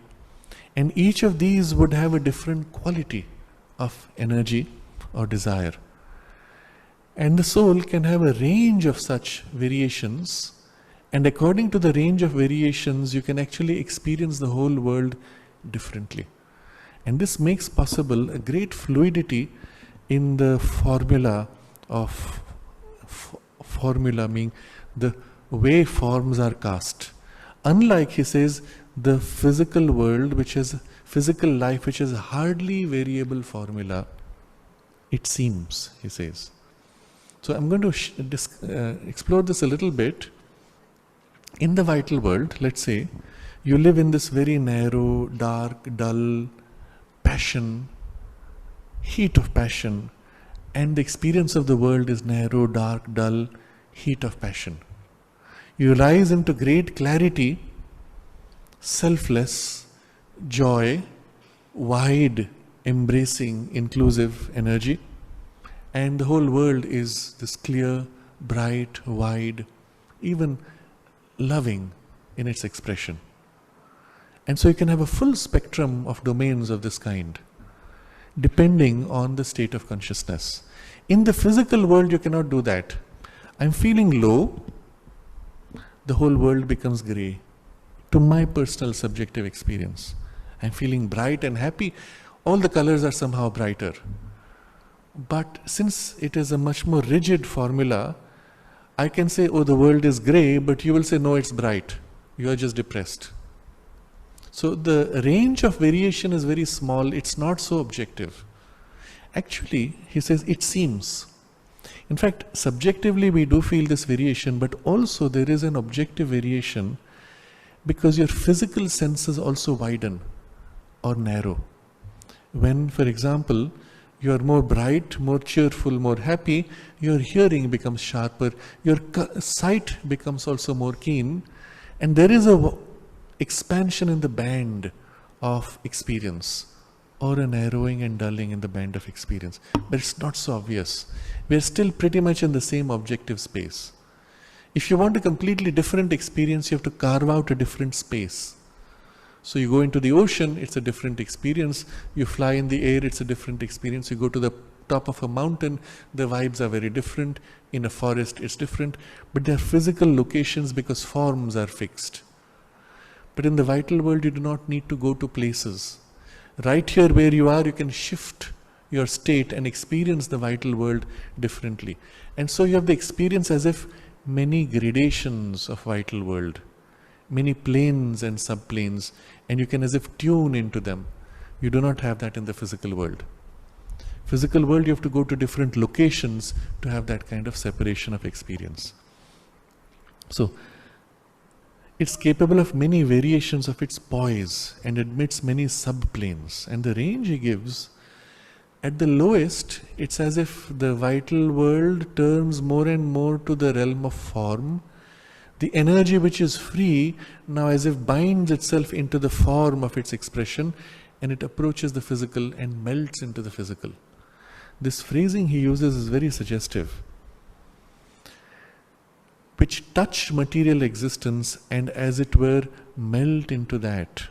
And each of these would have a different quality of energy or desire. And the soul can have a range of such variations, And according to the range of variations, you can actually experience the whole world differently. And this makes possible a great fluidity in the formula of formula, meaning the way forms are cast. Unlike, he says, the physical world, which is physical life, which is hardly variable formula, it seems, he says. So I'm going to explore this a little bit. In the vital world, let's say, you live in this very narrow, dark, dull passion, heat of passion, and the experience of the world is narrow, dark, dull, heat of passion. You rise into great clarity, selfless, joy, wide, embracing, inclusive energy, and the whole world is this clear, bright, wide, even loving in its expression. And so you can have a full spectrum of domains of this kind, depending on the state of consciousness. In the physical world, you cannot do that. I'm feeling low, the whole world becomes grey, to my personal subjective experience. I'm feeling bright and happy, all the colors are somehow brighter. But since it is a much more rigid formula, I can say, oh, the world is grey, but you will say, no, it's bright. You are just depressed. So the range of variation is very small, it's not so objective. Actually, he says, it seems. In fact, subjectively we do feel this variation, but also there is an objective variation because your physical senses also widen or narrow. When, for example, you are more bright, more cheerful, more happy, your hearing becomes sharper, your sight becomes also more keen, and there is a expansion in the band of experience, or a narrowing and dulling in the band of experience. But it's not so obvious. We are still pretty much in the same objective space. If you want a completely different experience, you have to carve out a different space. So you go into the ocean, it's a different experience. You fly in the air, it's a different experience. You go to the top of a mountain, the vibes are very different. In a forest, it's different. But they are physical locations because forms are fixed. But in the vital world, you do not need to go to places. Right here where you are, you can shift your state and experience the vital world differently. And so you have the experience as if many gradations of vital world, many planes and subplanes, and you can as if tune into them. You do not have that in the physical world. Physical world, you have to go to different locations to have that kind of separation of experience. So, it's capable of many variations of its poise and admits many subplanes. And the range he gives, at the lowest, it's as if the vital world turns more and more to the realm of form. The energy which is free now as if binds itself into the form of its expression, and it approaches the physical and melts into the physical. This phrasing he uses is very suggestive, which touch material existence and as it were melt into that.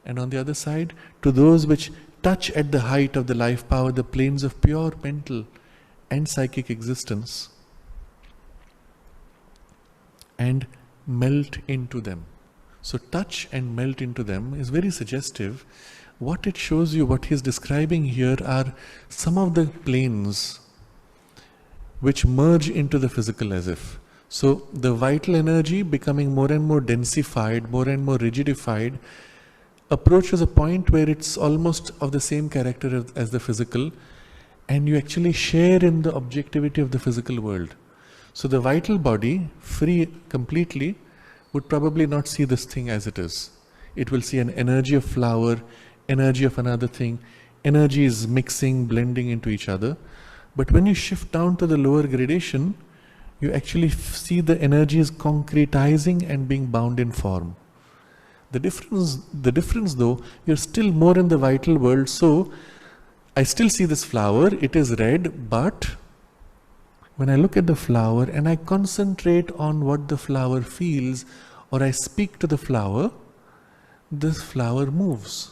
And on the other side, to those which touch at the height of the life power, the planes of pure mental and psychic existence, and melt into them. So touch and melt into them is very suggestive. What it shows you, what he is describing here, are some of the planes which merge into the physical as if. So the vital energy becoming more and more densified, more and more rigidified, approaches a point where it's almost of the same character as the physical, and you actually share in the objectivity of the physical world. So the vital body, free completely, would probably not see this thing as it is. It will see an energy of flower, energy of another thing. Energy is mixing, blending into each other. But when you shift down to the lower gradation, you actually see the energies concretizing and being bound in form. The difference though, you're still more in the vital world. So I still see this flower, it is red, but when I look at the flower and I concentrate on what the flower feels, or I speak to the flower, this flower moves.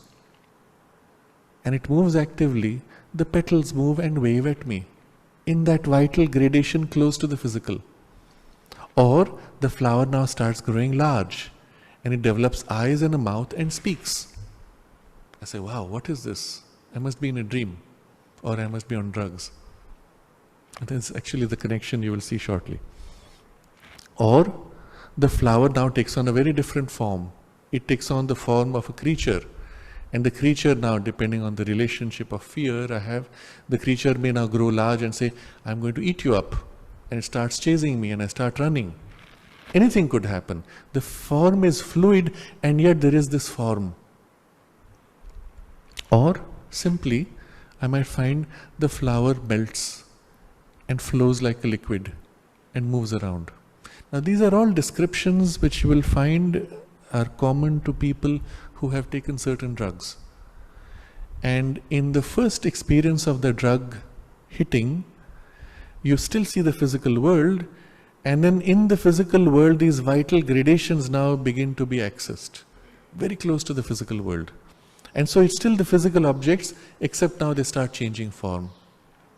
And it moves actively. The petals move and wave at me in that vital gradation close to the physical. Or the flower now starts growing large and it develops eyes and a mouth and speaks. I say, wow, what is this? I must be in a dream, or I must be on drugs. And that's actually the connection you will see shortly. Or the flower now takes on a very different form. It takes on the form of a creature. And the creature now, depending on the relationship of fear I have, the creature may now grow large and say, I'm going to eat you up. And it starts chasing me and I start running. Anything could happen. The form is fluid and yet there is this form. Or simply, I might find the flower melts and flows like a liquid and moves around. Now these are all descriptions which you will find are common to people who have taken certain drugs. And in the first experience of the drug hitting, you still see the physical world, and then in the physical world these vital gradations now begin to be accessed, very close to the physical world. And so it's still the physical objects, except now they start changing form.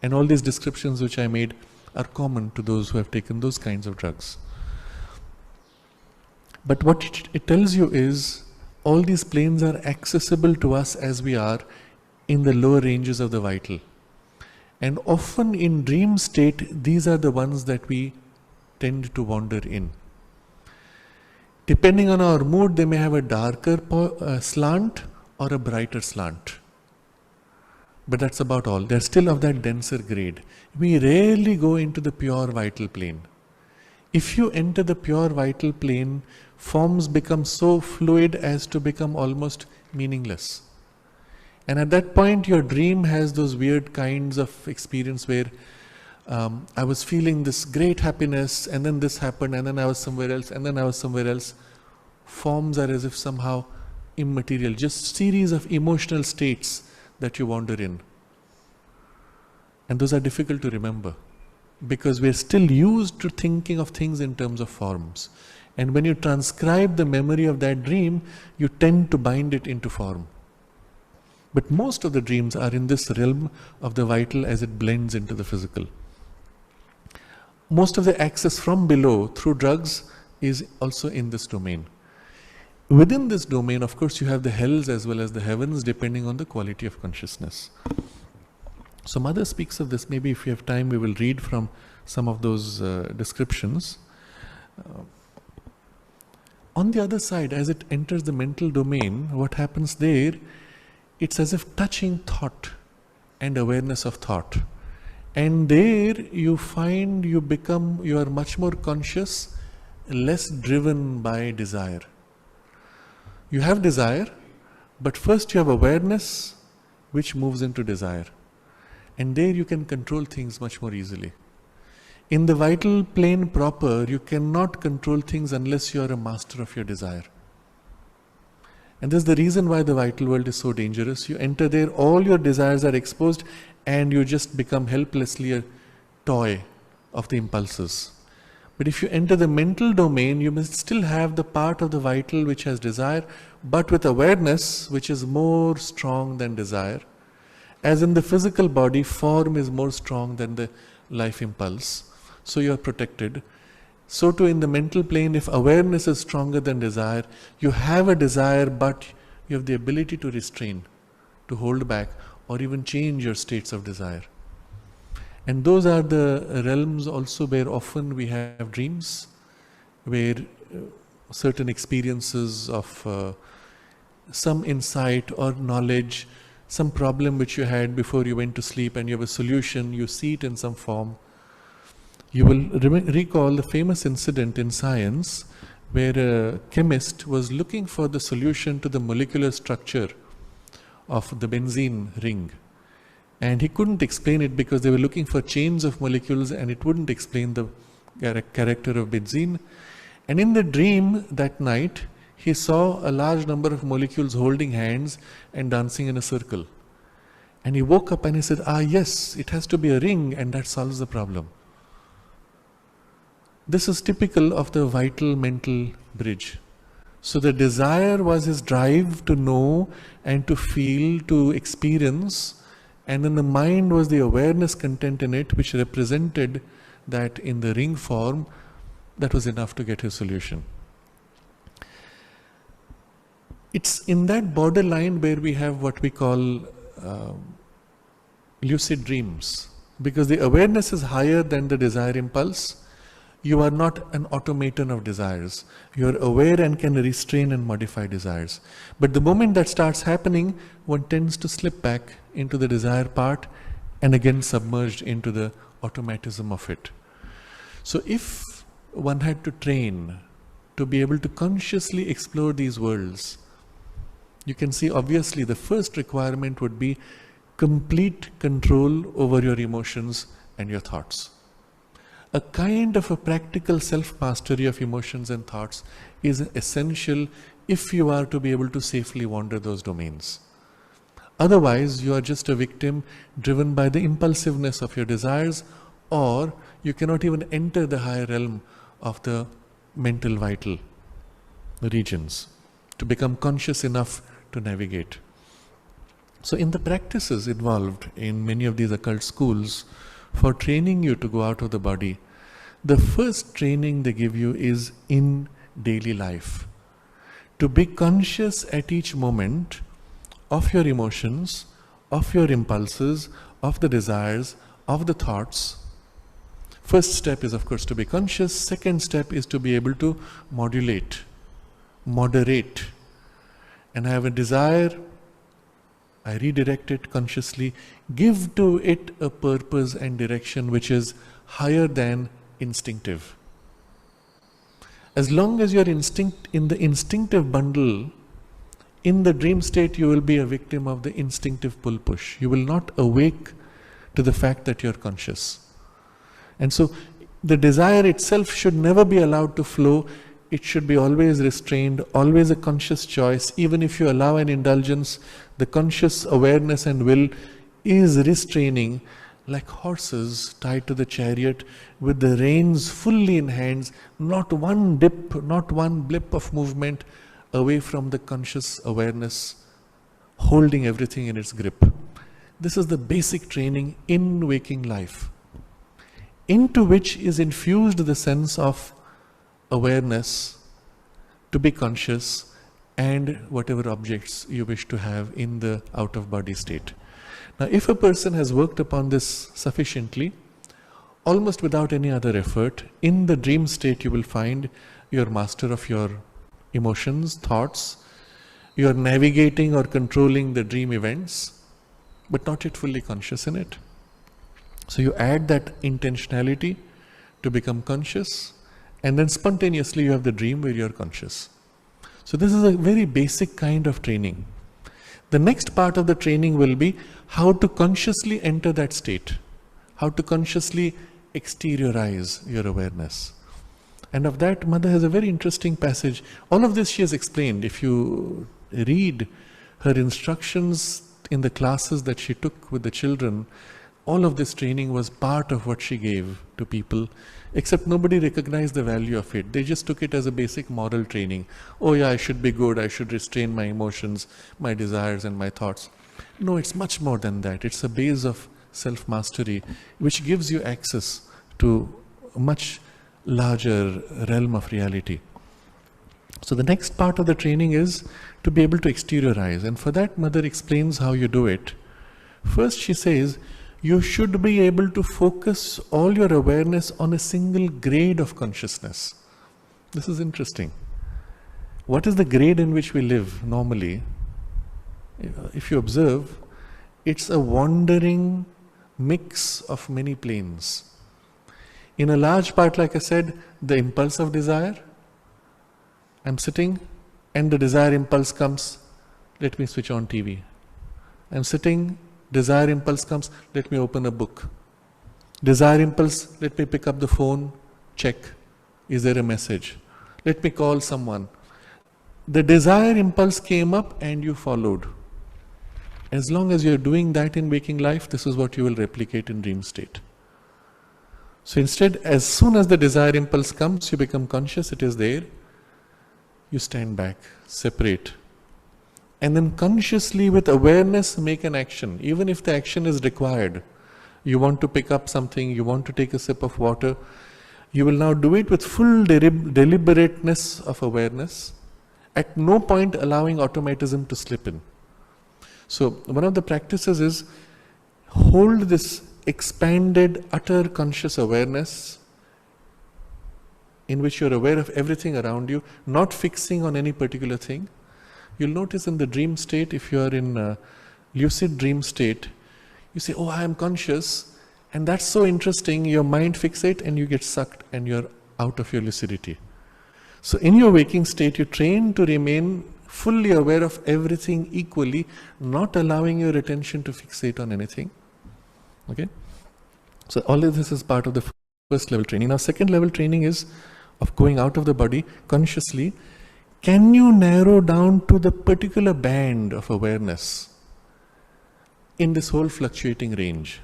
And all these descriptions which I made are common to those who have taken those kinds of drugs. But what it tells you is, all these planes are accessible to us as we are in the lower ranges of the vital. And often in dream state, these are the ones that we tend to wander in. Depending on our mood, they may have a darker slant or a brighter slant. But that's about all. They're still of that denser grade. We rarely go into the pure vital plane. If you enter the pure vital plane, forms become so fluid as to become almost meaningless. And at that point, your dream has those weird kinds of experience where I was feeling this great happiness, and then this happened, and then I was somewhere else, and then I was somewhere else. Forms are as if somehow immaterial, just series of emotional states that you wander in. And those are difficult to remember, because we're still used to thinking of things in terms of forms. And when you transcribe the memory of that dream, you tend to bind it into form. But most of the dreams are in this realm of the vital as it blends into the physical. Most of the access from below through drugs is also in this domain. Within this domain, of course, you have the hells as well as the heavens, depending on the quality of consciousness. So Mother speaks of this. Maybe if we have time, we will read from some of those descriptions. On the other side, as it enters the mental domain, what happens there, it's as if touching thought and awareness of thought. And there you find you are much more conscious, less driven by desire. You have desire, but first you have awareness which moves into desire. And there you can control things much more easily. In the vital plane proper, you cannot control things unless you are a master of your desire. And this is the reason why the vital world is so dangerous. You enter there, all your desires are exposed, and you just become helplessly a toy of the impulses. But if you enter the mental domain, you must still have the part of the vital which has desire, but with awareness which is more strong than desire. As in the physical body, form is more strong than the life impulse. So you are protected. So too in the mental plane, if awareness is stronger than desire, you have a desire, but you have the ability to restrain, to hold back, or even change your states of desire. And those are the realms also where often we have dreams, where certain experiences of some insight or knowledge, some problem which you had before you went to sleep and you have a solution, you see it in some form. You will recall the famous incident in science where a chemist was looking for the solution to the molecular structure of the benzene ring. And he couldn't explain it because they were looking for chains of molecules and it wouldn't explain the character of benzene. And in the dream that night, he saw a large number of molecules holding hands and dancing in a circle. And he woke up and he said, yes, it has to be a ring, and that solves the problem. This is typical of the vital mental bridge. So the desire was his drive to know and to feel, to experience, and then the mind was the awareness content in it, which represented that in the ring form, that was enough to get his solution. It's in that borderline where we have what we call lucid dreams. Because the awareness is higher than the desire impulse, you are not an automaton of desires. You are aware and can restrain and modify desires. But the moment that starts happening, one tends to slip back into the desire part and again submerged into the automatism of it. So if one had to train to be able to consciously explore these worlds, you can see obviously the first requirement would be complete control over your emotions and your thoughts. A kind of a practical self-mastery of emotions and thoughts is essential if you are to be able to safely wander those domains. Otherwise, you are just a victim driven by the impulsiveness of your desires, or you cannot even enter the higher realm of the mental vital regions to become conscious enough to navigate. So in the practices involved in many of these occult schools for training you to go out of the body, the first training they give you is in daily life. To be conscious at each moment of your emotions, of your impulses, of the desires, of the thoughts. First step is, of course, to be conscious. Second step is to be able to modulate, moderate. And I have a desire, I redirect it consciously, give to it a purpose and direction which is higher than instinctive. As long as you are in the instinctive bundle, in the dream state you will be a victim of the instinctive pull-push. You will not awake to the fact that you are conscious. And so the desire itself should never be allowed to flow. It should be always restrained, always a conscious choice. Even if you allow an indulgence, the conscious awareness and will is restraining, like horses tied to the chariot with the reins fully in hands, not one dip, not one blip of movement away from the conscious awareness, holding everything in its grip. This is the basic training in waking life, into which is infused the sense of awareness, to be conscious, and whatever objects you wish to have in the out-of-body state. Now, if a person has worked upon this sufficiently, almost without any other effort, in the dream state you will find you are master of your emotions, thoughts, you are navigating or controlling the dream events, but not yet fully conscious in it. So you add that intentionality to become conscious, and then spontaneously you have the dream where you are conscious. So this is a very basic kind of training. The next part of the training will be how to consciously enter that state, how to consciously exteriorize your awareness. And of that, Mother has a very interesting passage. All of this she has explained. If you read her instructions in the classes that she took with the children, all of this training was part of what she gave to people, except nobody recognized the value of it. They just took it as a basic moral training. Oh yeah, I should be good, I should restrain my emotions, my desires and my thoughts. No, it's much more than that. It's a base of self-mastery which gives you access to a much larger realm of reality. So the next part of the training is to be able to exteriorize, and for that Mother explains how you do it. First she says, you should be able to focus all your awareness on a single grade of consciousness. This is interesting. What is the grade in which we live normally? If you observe, it's a wandering mix of many planes. In a large part, like I said, the impulse of desire. I'm sitting and the desire impulse comes, let me switch on TV. I'm sitting, desire impulse comes, let me open a book. Desire impulse, let me pick up the phone, check, is there a message? Let me call someone. The desire impulse came up and you followed. As long as you're doing that in waking life, this is what you will replicate in dream state. So instead, as soon as the desire impulse comes, you become conscious, it is there. You stand back, separate. And then consciously with awareness make an action, even if the action is required. You want to pick up something, you want to take a sip of water. You will now do it with full deliberateness of awareness, at no point allowing automatism to slip in. So one of the practices is hold this expanded, utter conscious awareness in which you're aware of everything around you, not fixing on any particular thing. You'll notice in the dream state, if you are in a lucid dream state, you say, oh, I am conscious, and that's so interesting, your mind fixates and you get sucked and you're out of your lucidity. So in your waking state, you train to remain fully aware of everything equally, not allowing your attention to fixate on anything. Okay? So all of this is part of the first level training. Now second level training is of going out of the body consciously. Can you narrow down to the particular band of awareness in this whole fluctuating range?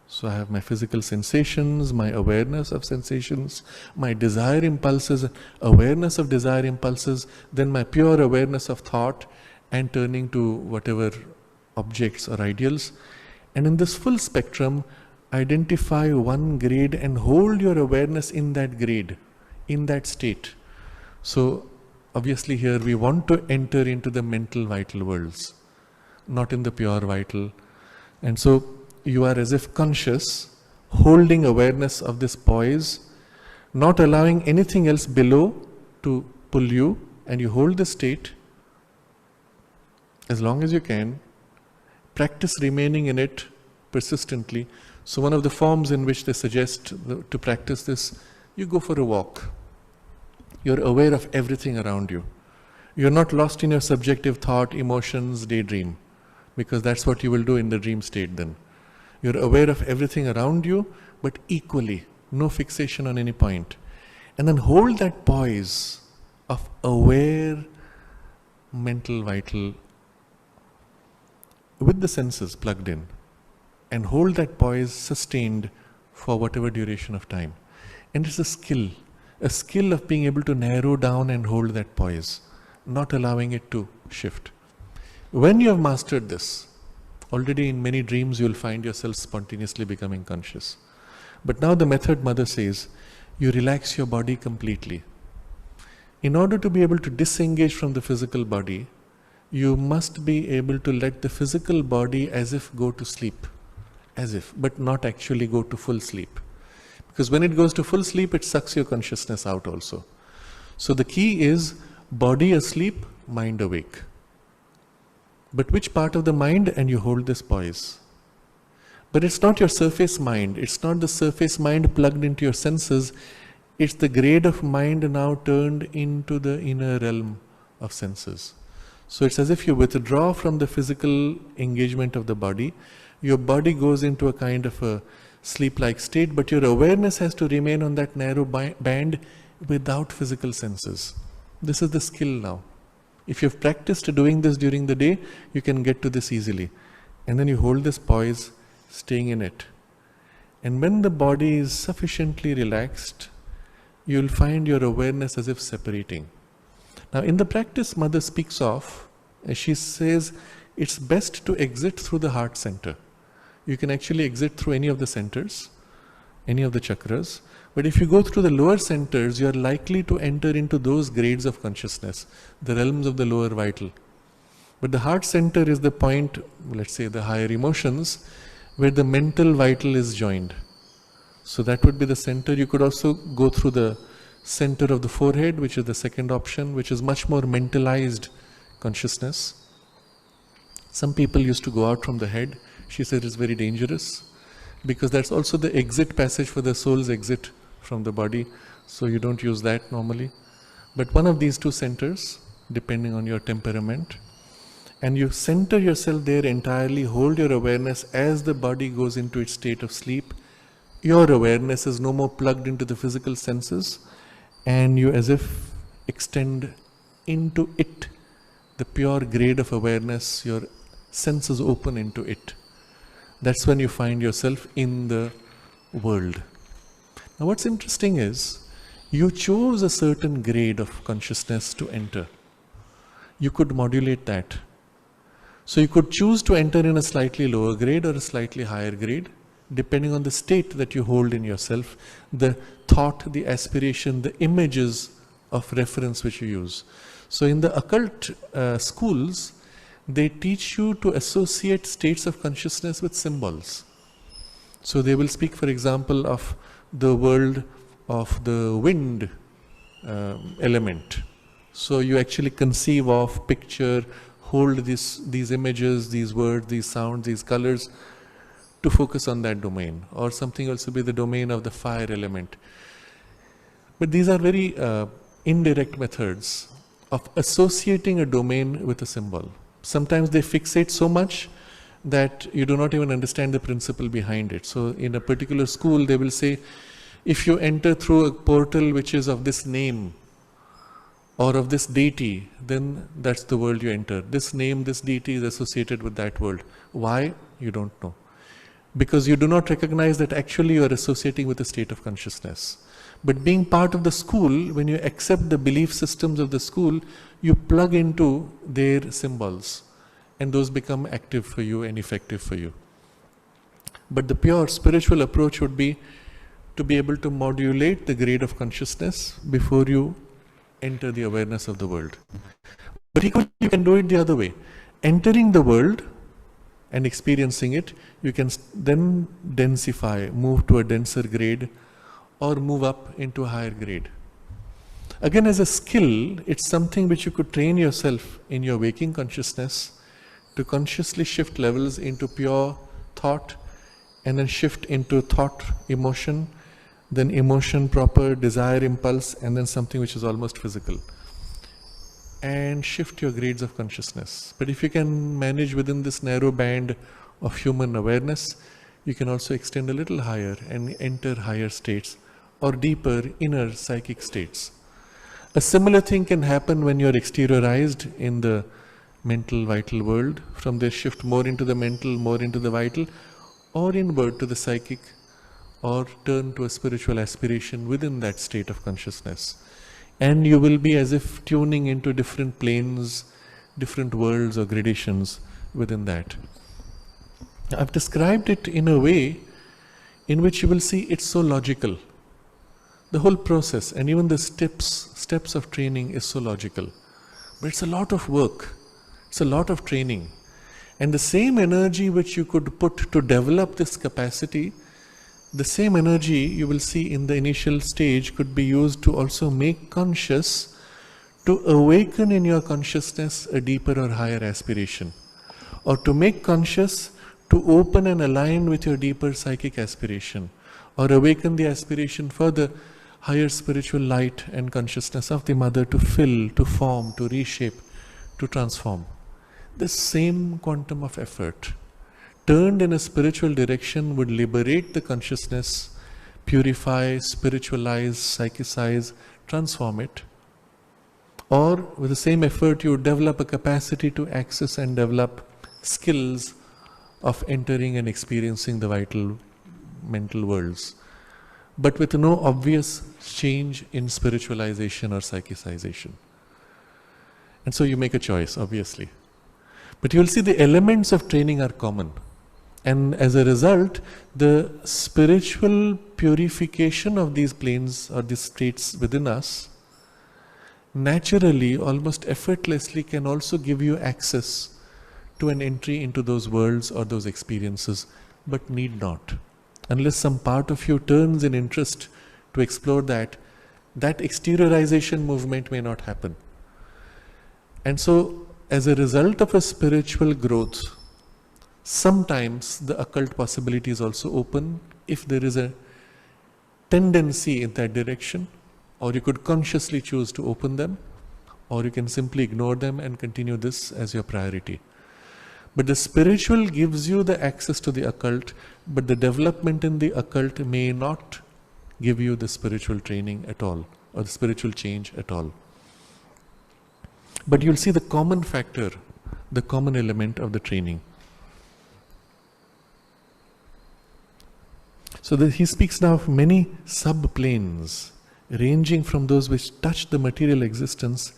So I have my physical sensations, my awareness of sensations, my desire impulses, awareness of desire impulses, then my pure awareness of thought and turning to whatever objects or ideals. And in this full spectrum, identify one grade and hold your awareness in that grade, in that state. So obviously here we want to enter into the mental vital worlds, not in the pure vital. And so you are as if conscious, holding awareness of this poise, not allowing anything else below to pull you, and you hold the state as long as you can. Practice remaining in it persistently. So one of the forms in which they suggest to practice this, you go for a walk. You're aware of everything around you. You're not lost in your subjective thought, emotions, daydream, because that's what you will do in the dream state then. You're aware of everything around you, but equally, no fixation on any point. And then hold that poise of aware, mental, vital, with the senses plugged in. And hold that poise sustained for whatever duration of time. And it's a skill of being able to narrow down and hold that poise, not allowing it to shift. When you have mastered this, already in many dreams you will find yourself spontaneously becoming conscious. But now the method mother says, you relax your body completely. In order to be able to disengage from the physical body, you must be able to let the physical body as if go to sleep. As if, but not actually go to full sleep. Because when it goes to full sleep, it sucks your consciousness out also. So the key is body asleep, mind awake. But which part of the mind? And you hold this poise. But it's not your surface mind. It's not the surface mind plugged into your senses. It's the grade of mind now turned into the inner realm of senses. So it's as if you withdraw from the physical engagement of the body. Your body goes into a kind of a sleep-like state, but your awareness has to remain on that narrow band without physical senses. This is the skill now. If you've practiced doing this during the day, you can get to this easily. And then you hold this poise, staying in it. And when the body is sufficiently relaxed, you'll find your awareness as if separating. Now in the practice mother speaks of, she says, it's best to exit through the heart center. You can actually exit through any of the centers, any of the chakras. But if you go through the lower centers, you are likely to enter into those grades of consciousness, the realms of the lower vital. But the heart center is the point, let's say the higher emotions, where the mental vital is joined. So that would be the center. You could also go through the center of the forehead, which is the second option, which is much more mentalized consciousness. Some people used to go out from the head. She said it's very dangerous because that's also the exit passage for the soul's exit from the body. So you don't use that normally. But one of these two centers, depending on your temperament, and you center yourself there entirely, hold your awareness as the body goes into its state of sleep. Your awareness is no more plugged into the physical senses, and you as if extend into it, the pure grade of awareness, your senses open into it. That's when you find yourself in the world. Now what's interesting is, you chose a certain grade of consciousness to enter. You could modulate that. So you could choose to enter in a slightly lower grade or a slightly higher grade. depending on the state that you hold in yourself, the thought, the aspiration, the images of reference which you use. So in the occult schools, they teach you to associate states of consciousness with symbols. So they will speak, for example, of the world of the wind element. So you actually conceive of, picture, hold these images, these words, these sounds, these colors to focus on that domain. Or something else will be the domain of the fire element. But these are very indirect methods of associating a domain with a symbol. Sometimes they fixate so much that you do not even understand the principle behind it. So in a particular school, they will say, if you enter through a portal which is of this name or of this deity, then that's the world you enter. This name, this deity is associated with that world. Why? You don't know. Because you do not recognize that actually you are associating with a state of consciousness. But being part of the school, when you accept the belief systems of the school, you plug into their symbols, and those become active for you and effective for you. But the pure spiritual approach would be to be able to modulate the grade of consciousness before you enter the awareness of the world. But equally, you can do it the other way. Entering the world and experiencing it, you can then densify, move to a denser grade, or move up into a higher grade. Again, as a skill, it's something which you could train yourself in your waking consciousness to consciously shift levels into pure thought, and then shift into thought, emotion, then emotion proper, desire, impulse, and then something which is almost physical. And shift your grades of consciousness. But if you can manage within this narrow band of human awareness, you can also extend a little higher and enter higher states or deeper inner psychic states. A similar thing can happen when you are exteriorized in the mental vital world. From there shift more into the mental, more into the vital, or inward to the psychic, or turn to a spiritual aspiration within that state of consciousness. And you will be as if tuning into different planes, different worlds or gradations within that. I've described it in a way in which you will see it's so logical. The whole process and even the steps of training is so logical. But it's a lot of work. It's a lot of training. And the same energy which you could put to develop this capacity, the same energy you will see in the initial stage could be used to also make conscious, to awaken in your consciousness a deeper or higher aspiration, or to make conscious to open and align with your deeper psychic aspiration, or awaken the aspiration for the higher spiritual light and consciousness of the mother to fill, to form, to reshape, to transform. The same quantum of effort turned in a spiritual direction would liberate the consciousness, purify, spiritualize, psychicize, transform it. Or with the same effort you would develop a capacity to access and develop skills of entering and experiencing the vital mental worlds, but with no obvious change in spiritualization or psychicization. And so you make a choice, obviously. But you will see the elements of training are common. And as a result, the spiritual purification of these planes or these states within us naturally, almost effortlessly, can also give you access to an entry into those worlds or those experiences, but need not. Unless some part of you turns in interest to explore that exteriorization movement may not happen. And so, as a result of a spiritual growth, sometimes the occult possibilities also open if there is a tendency in that direction, or you could consciously choose to open them, or you can simply ignore them and continue this as your priority. But the spiritual gives you the access to the occult, but the development in the occult may not give you the spiritual training at all, or the spiritual change at all. But you'll see the common factor, the common element of the training. So he speaks now of many sub-planes, ranging from those which touch the material existence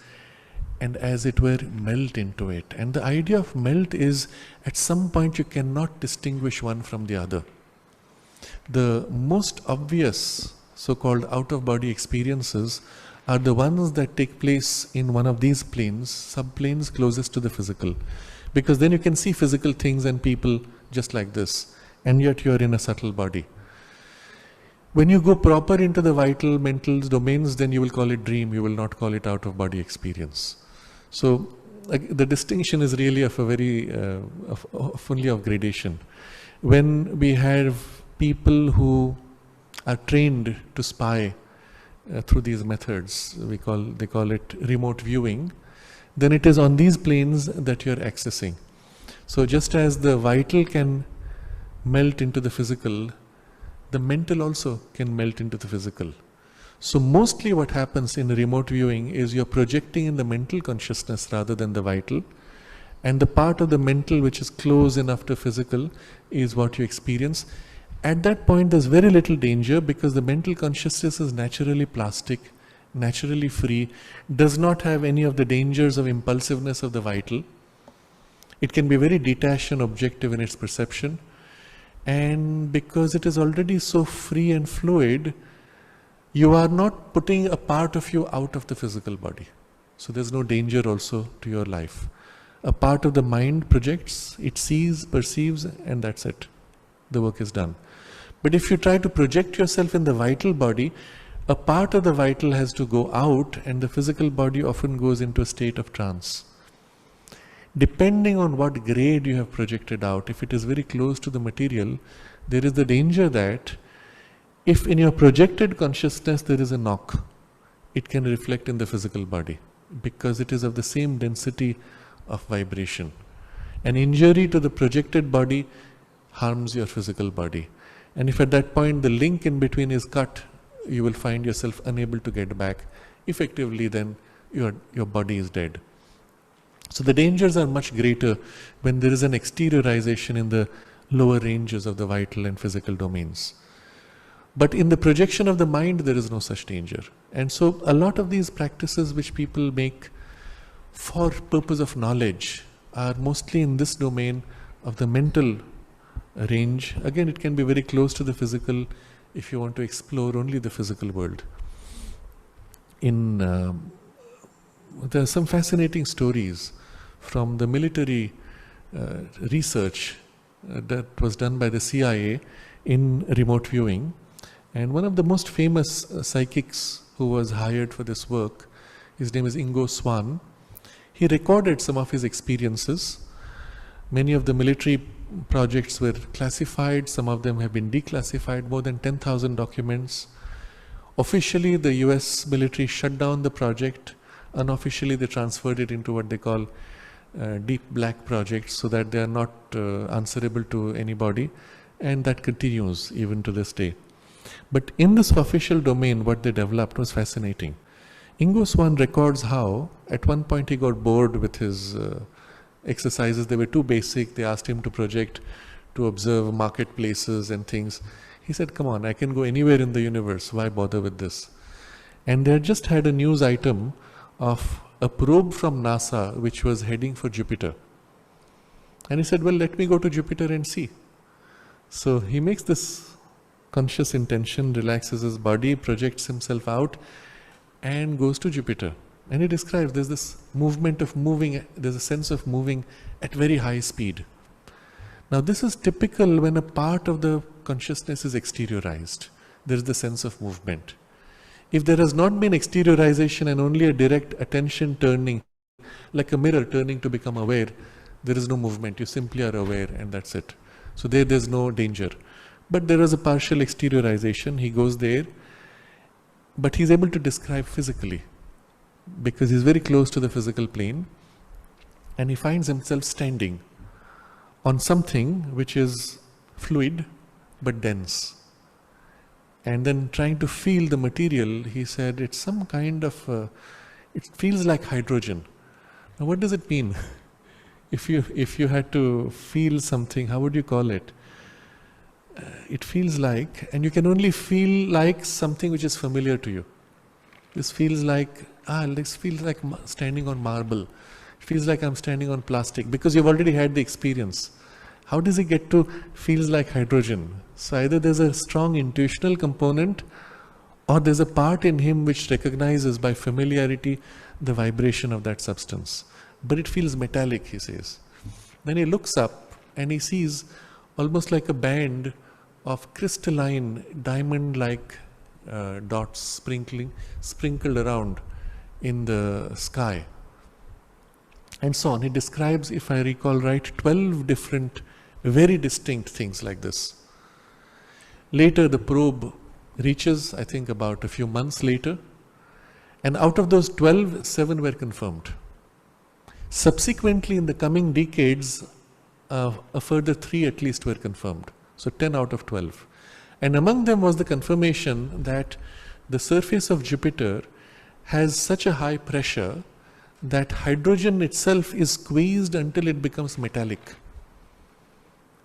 and as it were melt into it. And the idea of melt is, at some point you cannot distinguish one from the other. The most obvious so-called out-of-body experiences are the ones that take place in one of these planes, subplanes closest to the physical. Because then you can see physical things and people just like this, and yet you are in a subtle body. When you go proper into the vital mental domains, then you will call it dream, you will not call it out-of-body experience. So the distinction is really of a very, fully of gradation. When we have people who are trained to spy through these methods, they call it remote viewing, then it is on these planes that you are accessing. So just as the vital can melt into the physical, the mental also can melt into the physical. So mostly what happens in remote viewing is you're projecting in the mental consciousness rather than the vital, and the part of the mental which is close enough to physical is what you experience. At that point there's very little danger because the mental consciousness is naturally plastic, naturally free, does not have any of the dangers of impulsiveness of the vital. It can be very detached and objective in its perception, and because it is already so free and fluid, you are not putting a part of you out of the physical body. So there's no danger also to your life. A part of the mind projects, it sees, perceives, and that's it. The work is done. But if you try to project yourself in the vital body, a part of the vital has to go out, and the physical body often goes into a state of trance. Depending on what grade you have projected out, if it is very close to the material, there is the danger that if in your projected consciousness there is a knock, it can reflect in the physical body because it is of the same density of vibration. An injury to the projected body harms your physical body. And if at that point the link in between is cut, you will find yourself unable to get back. Effectively then your body is dead. So the dangers are much greater when there is an exteriorization in the lower ranges of the vital and physical domains. But in the projection of the mind, there is no such danger. And so a lot of these practices which people make for purpose of knowledge are mostly in this domain of the mental range. Again, it can be very close to the physical if you want to explore only the physical world. There are some fascinating stories from the military research that was done by the CIA in remote viewing. And one of the most famous psychics who was hired for this work, his name is Ingo Swan. He recorded some of his experiences. Many of the military projects were classified, some of them have been declassified, more than 10,000 documents. Officially, the US military shut down the project. Unofficially, they transferred it into what they call deep black projects so that they are not answerable to anybody, and that continues even to this day. But in this official domain, what they developed was fascinating. Ingo Swan records how, at one point he got bored with his exercises. They were too basic. They asked him to project, to observe marketplaces and things. He said, come on, I can go anywhere in the universe. Why bother with this? And they had just had a news item of a probe from NASA which was heading for Jupiter. And he said, well, let me go to Jupiter and see. So he makes this conscious intention, relaxes his body, projects himself out, and goes to Jupiter. And he describes there's this movement of moving, there's a sense of moving at very high speed. Now this is typical when a part of the consciousness is exteriorized. There is the sense of movement. If there has not been exteriorization and only a direct attention turning, like a mirror turning to become aware, there is no movement. You simply are aware and that's it. So there's no danger. But there is a partial exteriorization. He goes there, but he's able to describe physically because he's very close to the physical plane, and he finds himself standing on something which is fluid but dense. And then trying to feel the material, he said it's some kind of, it feels like hydrogen. Now what does it mean? If you had to feel something, how would you call it? It feels like, and you can only feel like something which is familiar to you. This feels like, this feels like standing on marble. It feels like I'm standing on plastic because you've already had the experience. How does he get to feels like hydrogen? So either there's a strong intuitional component, or there's a part in him which recognizes by familiarity the vibration of that substance. But it feels metallic, he says. Then he looks up and he sees almost like a band of crystalline, diamond-like dots sprinkled around in the sky. And so on. He describes, if I recall right, 12 different, very distinct things like this. Later the probe reaches, I think about a few months later, and out of those 12, 7 were confirmed. Subsequently, in the coming decades, a further 3 at least were confirmed. So 10 out of 12. And among them was the confirmation that the surface of Jupiter has such a high pressure that hydrogen itself is squeezed until it becomes metallic.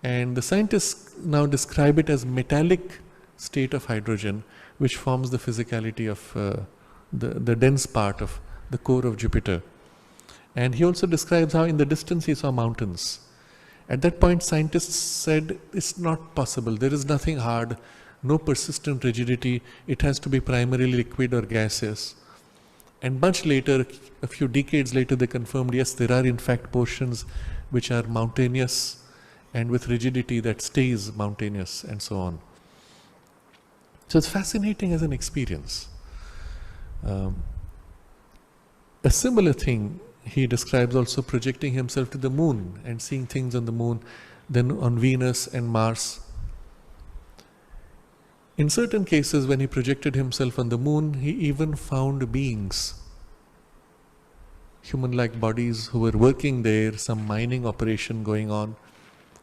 And the scientists now describe it as metallic state of hydrogen, which forms the physicality of the dense part of the core of Jupiter. And he also describes how in the distance he saw mountains. At that point, scientists said it's not possible. There is nothing hard, no persistent rigidity. It has to be primarily liquid or gaseous. And much later, a few decades later, they confirmed, yes, there are in fact portions which are mountainous and with rigidity that stays mountainous and so on. So it's fascinating as an experience. A similar thing he describes also projecting himself to the moon and seeing things on the moon, then on Venus and Mars. In certain cases, when he projected himself on the moon, he even found beings, human-like bodies who were working there, some mining operation going on,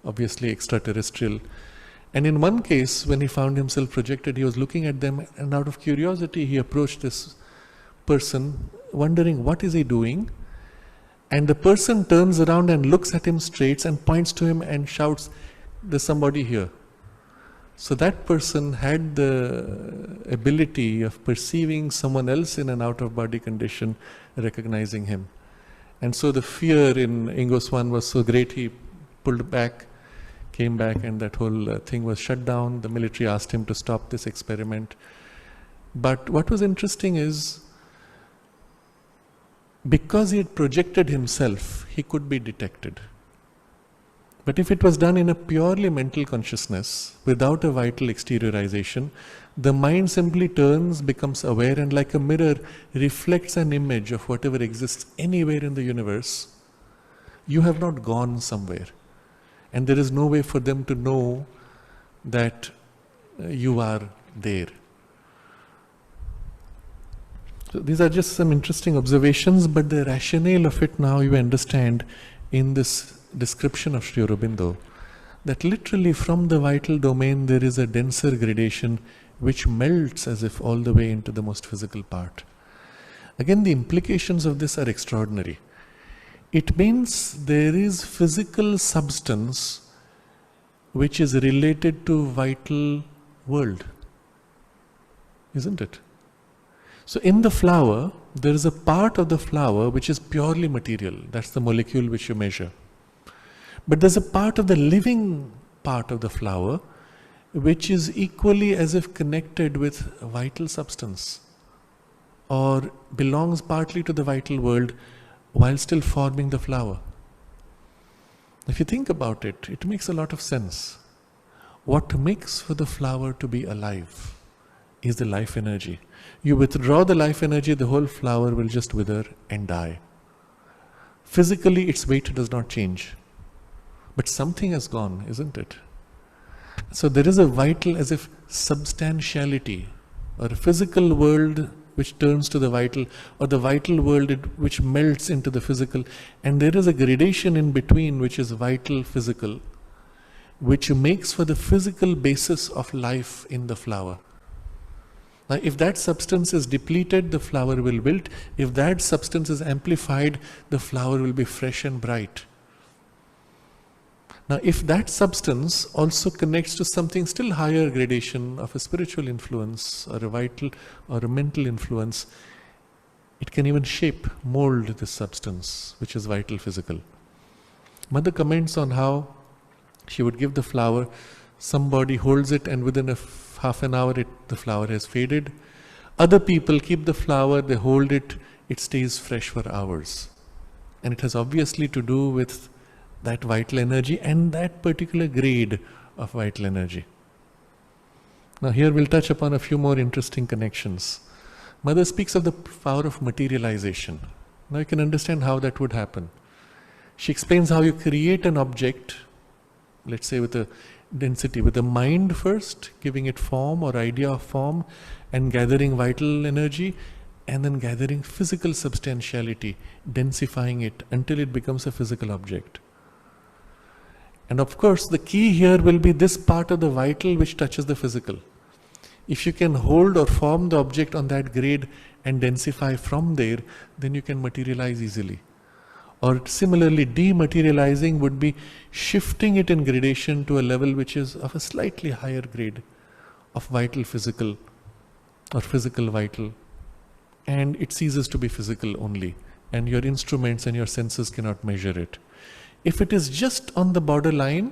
obviously extraterrestrial. And in one case, when he found himself projected, he was looking at them, and out of curiosity, he approached this person, wondering what is he doing. And the person turns around and looks at him straight and points to him and shouts, "There's somebody here." So that person had the ability of perceiving someone else in an out-of-body condition, recognizing him. And so the fear in Ingo Swan was so great, he pulled back, came back, and that whole thing was shut down. The military asked him to stop this experiment. But what was interesting is, because he had projected himself, he could be detected. But if it was done in a purely mental consciousness, without a vital exteriorization, the mind simply turns, becomes aware, and like a mirror, reflects an image of whatever exists anywhere in the universe. You have not gone somewhere. And there is no way for them to know that you are there. So these are just some interesting observations, but the rationale of it now you understand in this description of Sri Aurobindo, that literally from the vital domain there is a denser gradation which melts as if all the way into the most physical part. Again, the implications of this are extraordinary. It means there is physical substance which is related to vital world, isn't it? So in the flower, there is a part of the flower which is purely material. That's the molecule which you measure. But there's a part of the living part of the flower which is equally as if connected with vital substance, or belongs partly to the vital world while still forming the flower. If you think about it, it makes a lot of sense. What makes for the flower to be alive is the life energy. You withdraw the life energy, the whole flower will just wither and die. Physically, its weight does not change. But something has gone, isn't it? So there is a vital, as if substantiality, or a physical world which turns to the vital, or the vital world which melts into the physical. And there is a gradation in between which is vital, physical, which makes for the physical basis of life in the flower. Now, if that substance is depleted, the flower will wilt. If that substance is amplified, the flower will be fresh and bright. Now, if that substance also connects to something still higher gradation of a spiritual influence or a vital or a mental influence, it can even shape, mold this substance, which is vital, physical. Mother comments on how She would give the flower, somebody holds it, and within half an hour the flower has faded. Other people keep the flower, they hold it, it stays fresh for hours. And it has obviously to do with that vital energy and that particular grade of vital energy. Now here we'll touch upon a few more interesting connections. Mother speaks of the power of materialization. Now you can understand how that would happen. She explains how you create an object, let's say with a density, with the mind first, giving it form or idea of form, and gathering vital energy, and then gathering physical substantiality, densifying it until it becomes a physical object. And of course, the key here will be this part of the vital which touches the physical. If you can hold or form the object on that grade and densify from there, then you can materialize easily. Or similarly, dematerializing would be shifting it in gradation to a level which is of a slightly higher grade of vital physical or physical vital. And it ceases to be physical only. And your instruments and your senses cannot measure it. If it is just on the borderline,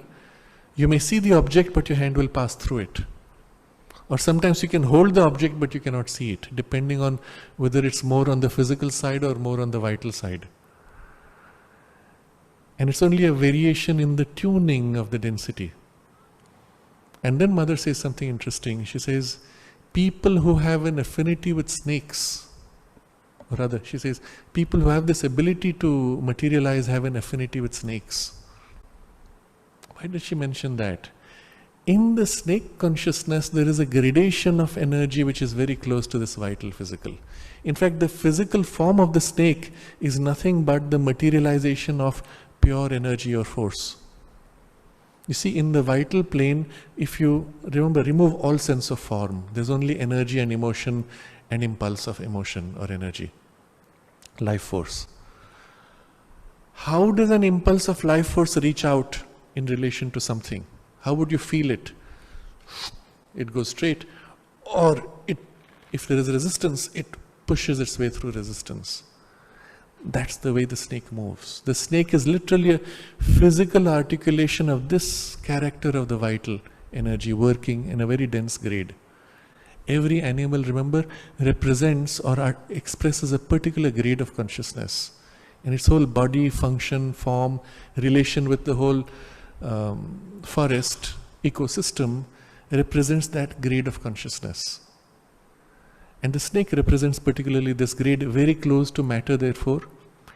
you may see the object but your hand will pass through it. Or sometimes you can hold the object but you cannot see it, depending on whether it's more on the physical side or more on the vital side. And it's only a variation in the tuning of the density. And then Mother says something interesting. She says, people who have an affinity with snakes, or rather, she says, people who have this ability to materialize have an affinity with snakes. Why does she mention that? In the snake consciousness, there is a gradation of energy which is very close to this vital physical. In fact, the physical form of the snake is nothing but the materialization of pure energy or force. You see, in the vital plane, if you remember, remove all sense of form. There's only energy and emotion and impulse of emotion or energy, life force. How does an impulse of life force reach out in relation to something? How would you feel it? It goes straight, or if there is resistance, it pushes its way through resistance. That's the way the snake moves. The snake is literally a physical articulation of this character of the vital energy working in a very dense grade. Every animal, remember, represents or expresses a particular grade of consciousness. And its whole body, function, form, relation with the whole forest ecosystem represents that grade of consciousness. And the snake represents particularly this grade, very close to matter, therefore.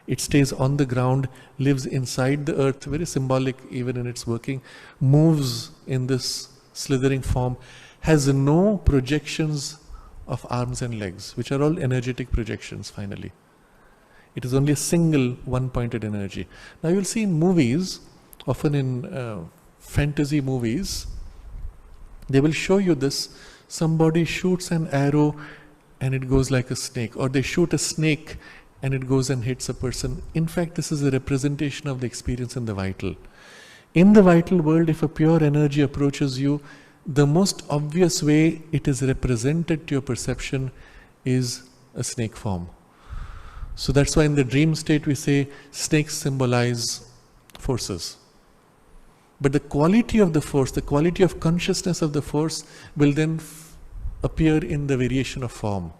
It stays on the ground, lives inside the earth, very symbolic even in its working, moves in this slithering form, has no projections of arms and legs, which are all energetic projections finally. It is only a single one-pointed energy. Now you'll see in movies, often in fantasy movies, they will show you this. Somebody shoots an arrow and it goes like a snake, or they shoot a snake and it goes and hits a person. In fact, this is a representation of the experience in the vital. In the vital world, if a pure energy approaches you, the most obvious way it is represented to your perception is a snake form. So that's why in the dream state we say snakes symbolize forces. But the quality of the force, the quality of consciousness of the force will then appear in the variation of form.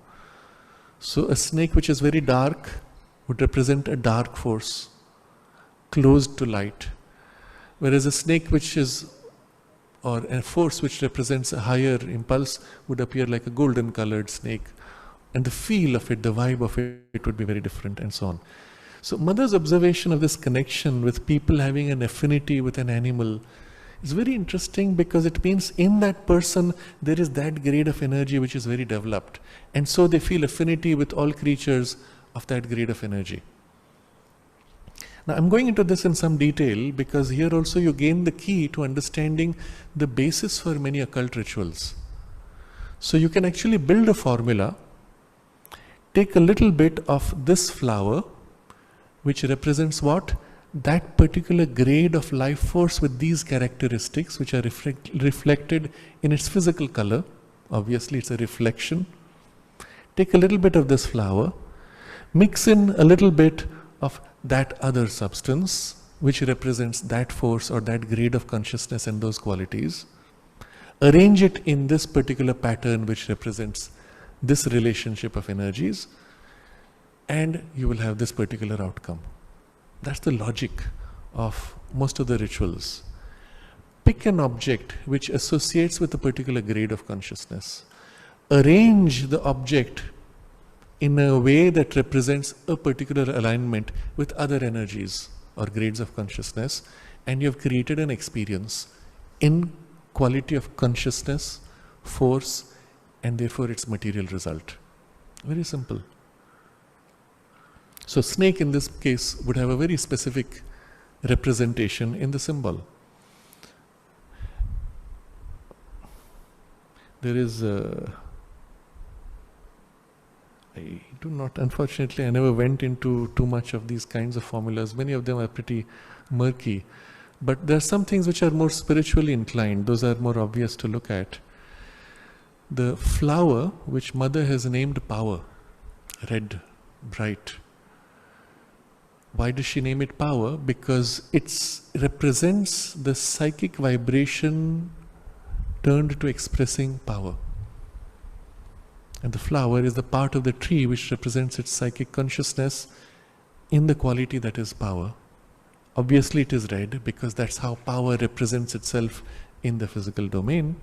So a snake which is very dark would represent a dark force, closed to light. Whereas a snake which is, or a force which represents a higher impulse, would appear like a golden colored snake. And the feel of it, the vibe of it would be very different, and so on. So Mother's observation of this connection with people having an affinity with an animal is very interesting, because it means in that person there is that grade of energy which is very developed. And so they feel affinity with all creatures of that grade of energy. Now I'm going into this in some detail because here also you gain the key to understanding the basis for many occult rituals. So you can actually build a formula, take a little bit of this flower, which represents what? That particular grade of life force with these characteristics, which are reflected in its physical color. Obviously it's a reflection. Take a little bit of this flower, mix in a little bit of that other substance, which represents that force or that grade of consciousness and those qualities, arrange it in this particular pattern which represents this relationship of energies, and you will have this particular outcome. That's the logic of most of the rituals. Pick an object which associates with a particular grade of consciousness. Arrange the object in a way that represents a particular alignment with other energies or grades of consciousness, and you have created an experience in quality of consciousness, force, and therefore its material result. Very simple. So snake in this case would have a very specific representation in the symbol. There is I do not, unfortunately, I never went into too much of these kinds of formulas. Many of them are pretty murky. But there are some things which are more spiritually inclined. Those are more obvious to look at. The flower, which Mother has named Power, red, bright. Why does she name it Power? Because it represents the psychic vibration turned to expressing power. And the flower is the part of the tree which represents its psychic consciousness in the quality that is power. Obviously it is red because that's how power represents itself in the physical domain.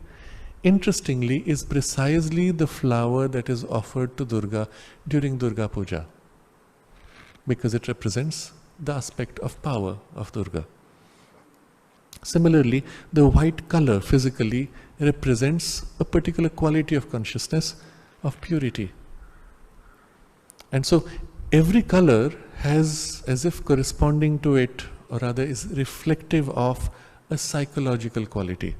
Interestingly, is precisely the flower that is offered to Durga during Durga Puja, because it represents the aspect of power of Durga. Similarly, the white color physically represents a particular quality of consciousness, of purity. And so every color has, as if corresponding to it, or rather is reflective of a psychological quality.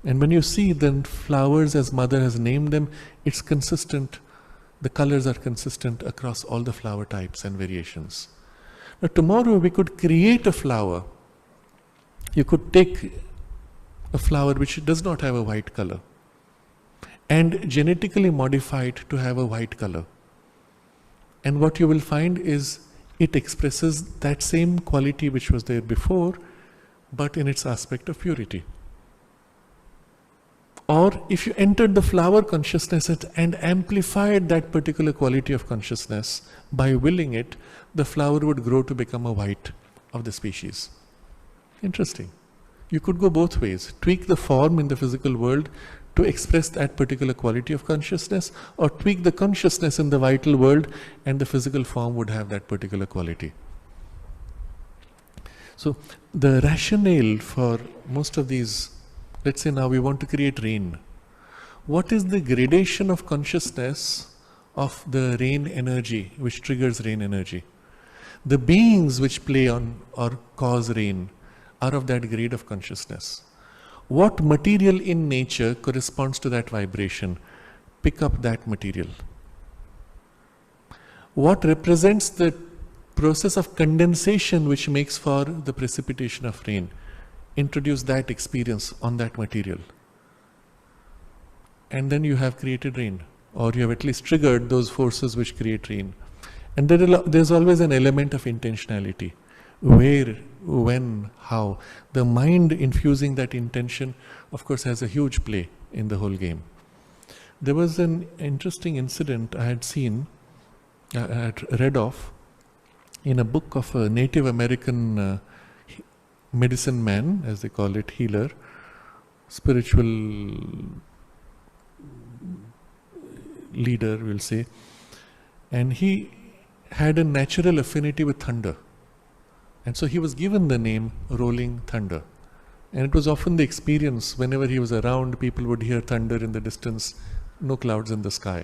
And when you see the flowers as Mother has named them, it's consistent. The colors are consistent across all the flower types and variations. Now tomorrow we could create a flower. You could take a flower which does not have a white color and genetically modify it to have a white color. And what you will find is it expresses that same quality which was there before, but in its aspect of purity. Or if you entered the flower consciousness and amplified that particular quality of consciousness by willing it, the flower would grow to become a white of the species. Interesting. You could go both ways. Tweak the form in the physical world to express that particular quality of consciousness, or tweak the consciousness in the vital world and the physical form would have that particular quality. So the rationale for most of these, let's say now we want to create rain. What is the gradation of consciousness of the rain energy which triggers rain energy? The beings which play on or cause rain are of that grade of consciousness. What material in nature corresponds to that vibration? Pick up that material. What represents the process of condensation which makes for the precipitation of rain? Introduce that experience on that material. And then you have created rain, or you have at least triggered those forces which create rain. And there's always an element of intentionality. Where, when, how. The mind infusing that intention, of course, has a huge play in the whole game. There was an interesting incident I had seen, I had read of, in a book of a Native American medicine man, as they call it, healer, spiritual leader, we'll say. And he had a natural affinity with thunder. And so he was given the name Rolling Thunder. And it was often the experience, whenever he was around, people would hear thunder in the distance, no clouds in the sky.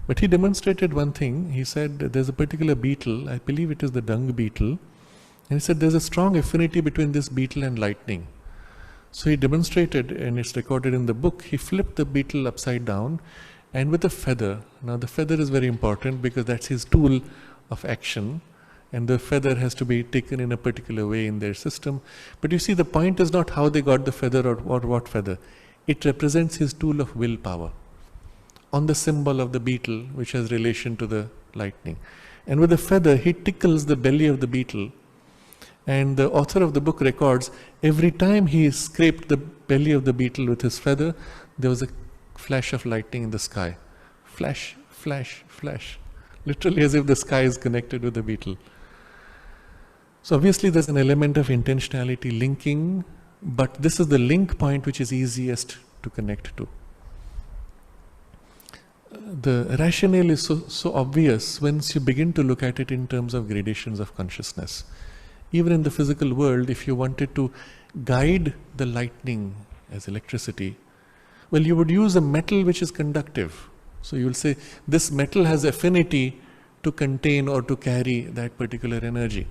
But he demonstrated one thing. He said there's a particular beetle, I believe it is the dung beetle, and he said there's a strong affinity between this beetle and lightning. So he demonstrated, and it's recorded in the book, he flipped the beetle upside down, and with a feather. Now the feather is very important because that's his tool of action. And the feather has to be taken in a particular way in their system. But you see, the point is not how they got the feather or what feather. It represents his tool of willpower on the symbol of the beetle, which has relation to the lightning. And with the feather, he tickles the belly of the beetle. And the author of the book records every time he scraped the belly of the beetle with his feather, there was a flash of lightning in the sky. Flash, flash, flash. Literally as if the sky is connected with the beetle. So obviously there's an element of intentionality linking, but this is the link point which is easiest to connect to. The rationale is so obvious once you begin to look at it in terms of gradations of consciousness. Even in the physical world, if you wanted to guide the lightning as electricity, well, you would use a metal which is conductive. So you will say, this metal has affinity to contain or to carry that particular energy.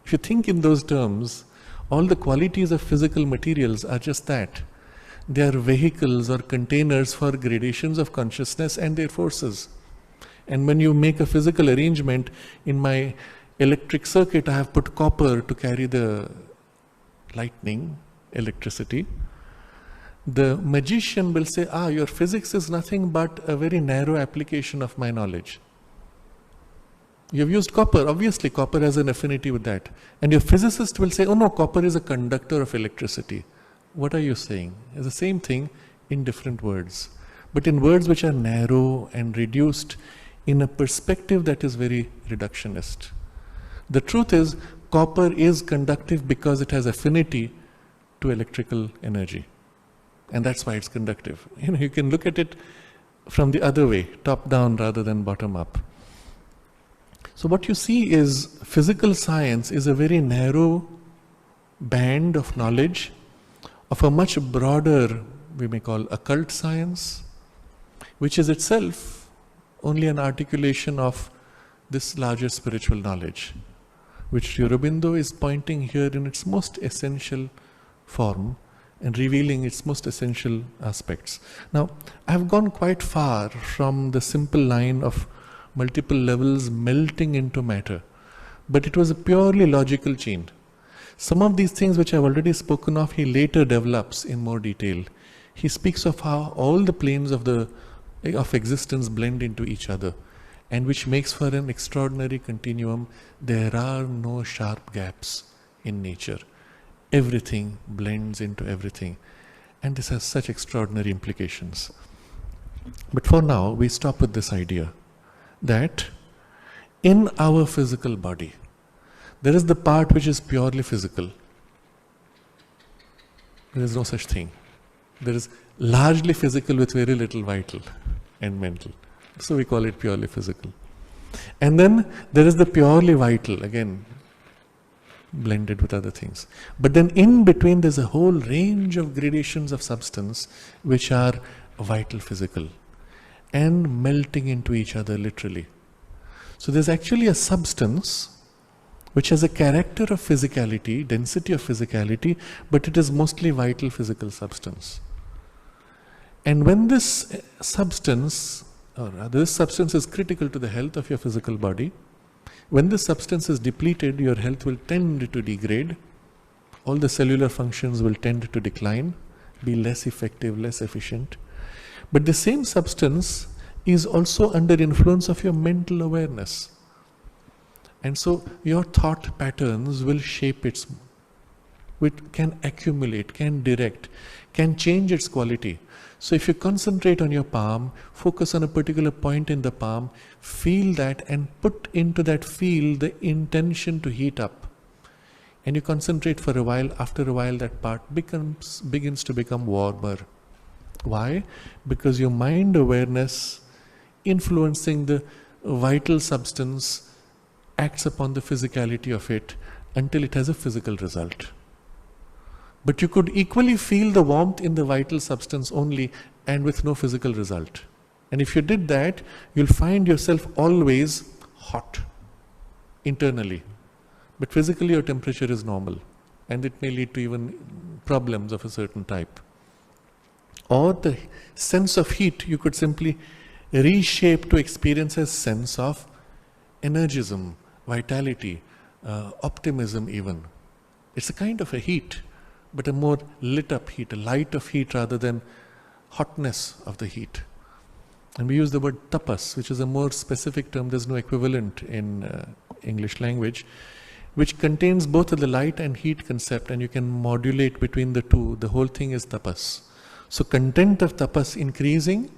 If you think in those terms, all the qualities of physical materials are just that. They are vehicles or containers for gradations of consciousness and their forces. And when you make a physical arrangement, in my electric circuit I have put copper to carry the lightning, electricity. The magician will say, your physics is nothing but a very narrow application of my knowledge. You have used copper, obviously copper has an affinity with that. And your physicist will say, oh no, copper is a conductor of electricity. What are you saying? It's the same thing in different words. But in words which are narrow and reduced in a perspective that is very reductionist. The truth is, copper is conductive because it has affinity to electrical energy. And that's why it's conductive. You can look at it from the other way, top down rather than bottom up. So what you see is physical science is a very narrow band of knowledge of a much broader, we may call occult science, which is itself only an articulation of this larger spiritual knowledge, which Aurobindo is pointing here in its most essential form and revealing its most essential aspects. Now, I have gone quite far from the simple line of multiple levels melting into matter, but it was a purely logical chain. Some of these things which I have already spoken of, he later develops in more detail. He speaks of how all the planes of existence blend into each other, and which makes for an extraordinary continuum. There are no sharp gaps in nature. Everything blends into everything. And this has such extraordinary implications. But for now, we stop with this idea that in our physical body, there is the part which is purely physical. There is no such thing. There is largely physical with very little vital and mental. So we call it purely physical. And then there is the purely vital, again, blended with other things. But then in between there's a whole range of gradations of substance which are vital physical and melting into each other literally. So there's actually a substance which has a character of physicality, density of physicality, but it is mostly vital physical substance. And when this substance, or rather this substance is critical to the health of your physical body, when this substance is depleted, your health will tend to degrade, all the cellular functions will tend to decline, be less effective, less efficient. But the same substance is also under influence of your mental awareness. And so your thought patterns will shape its, which can accumulate, can direct, can change its quality. So if you concentrate on your palm, focus on a particular point in the palm, feel that and put into that feel the intention to heat up. And you concentrate for a while, after a while that part begins to become warmer. Why? Because your mind awareness influencing the vital substance acts upon the physicality of it until it has a physical result. But you could equally feel the warmth in the vital substance only and with no physical result. And if you did that, you'll find yourself always hot internally. But physically your temperature is normal, and it may lead to even problems of a certain type. Or the sense of heat you could simply reshape to experience a sense of energism, vitality, optimism even. It's a kind of a heat, but a more lit up heat, a light of heat rather than hotness of the heat. And we use the word tapas, which is a more specific term. There's no equivalent in English language, which contains both the light and heat concept, and you can modulate between the two. The whole thing is tapas. So content of tapas increasing,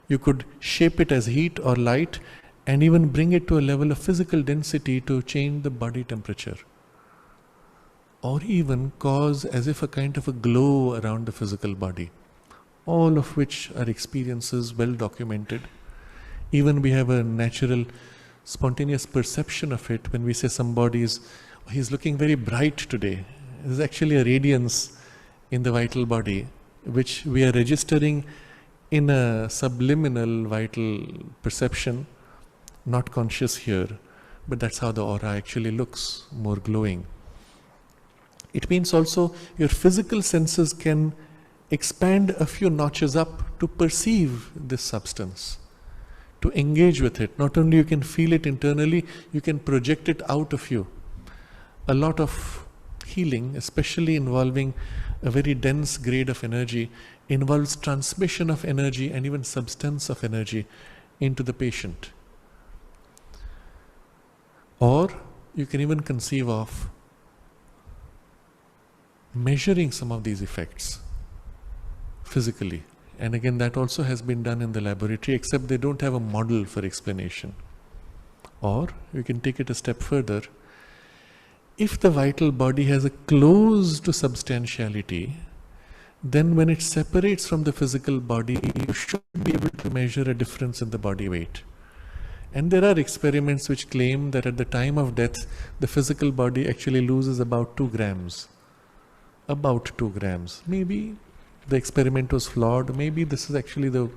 you could shape it as heat or light and even bring it to a level of physical density to change the body temperature. Or even cause as if a kind of a glow around the physical body. All of which are experiences well documented. Even we have a natural, spontaneous perception of it when we say somebody he's looking very bright today. There's actually a radiance in the vital body, which we are registering in a subliminal vital perception, not conscious here, but that's how the aura actually looks, more glowing. It means also your physical senses can expand a few notches up to perceive this substance, to engage with it. Not only you can feel it internally, you can project it out of you. A lot of healing, especially involving a very dense grade of energy, involves transmission of energy and even substance of energy into the patient. Or you can even conceive of measuring some of these effects physically. And again, that also has been done in the laboratory, except they don't have a model for explanation. Or you can take it a step further. If the vital body has a close to substantiality, then when it separates from the physical body, you should be able to measure a difference in the body weight. And there are experiments which claim that at the time of death, the physical body actually loses about 2 grams. About 2 grams. Maybe the experiment was flawed. Maybe this is actually the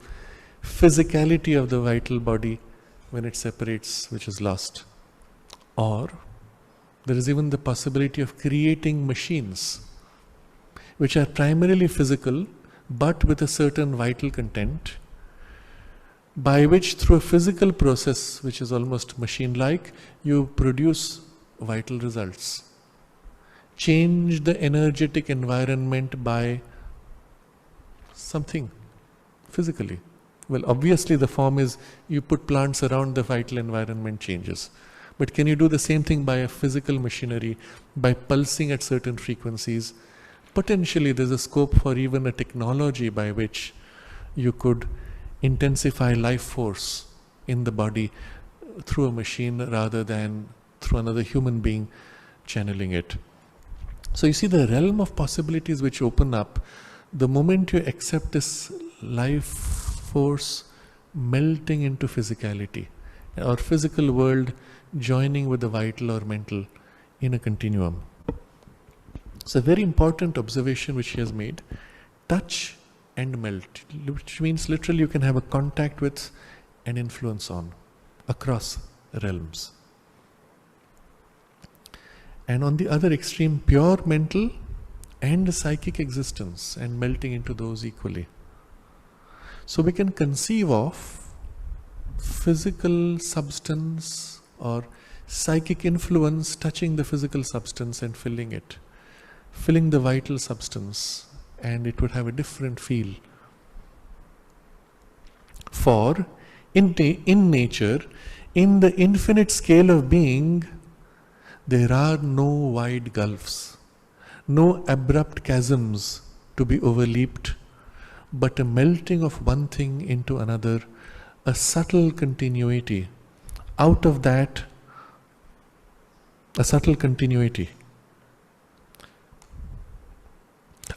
physicality of the vital body when it separates, which is lost. Or there is even the possibility of creating machines which are primarily physical but with a certain vital content, by which through a physical process which is almost machine-like, you produce vital results. Change the energetic environment by something physically. Well, obviously the form is you put plants around, the vital environment changes. But can you do the same thing by a physical machinery, by pulsing at certain frequencies? Potentially there's a scope for even a technology by which you could intensify life force in the body through a machine rather than through another human being channeling it. So you see the realm of possibilities which open up the moment you accept this life force melting into physicality, or physical world joining with the vital or mental in a continuum. It's a very important observation which he has made. Touch and melt, which means literally you can have a contact with and influence on across realms. And on the other extreme, pure mental and psychic existence, and melting into those equally. So we can conceive of physical substance or psychic influence touching the physical substance and filling it, filling the vital substance, and it would have a different feel. For in nature, in the infinite scale of being, there are no wide gulfs, no abrupt chasms to be overleaped, but a melting of one thing into another, a subtle continuity. Out of that, a subtle continuity.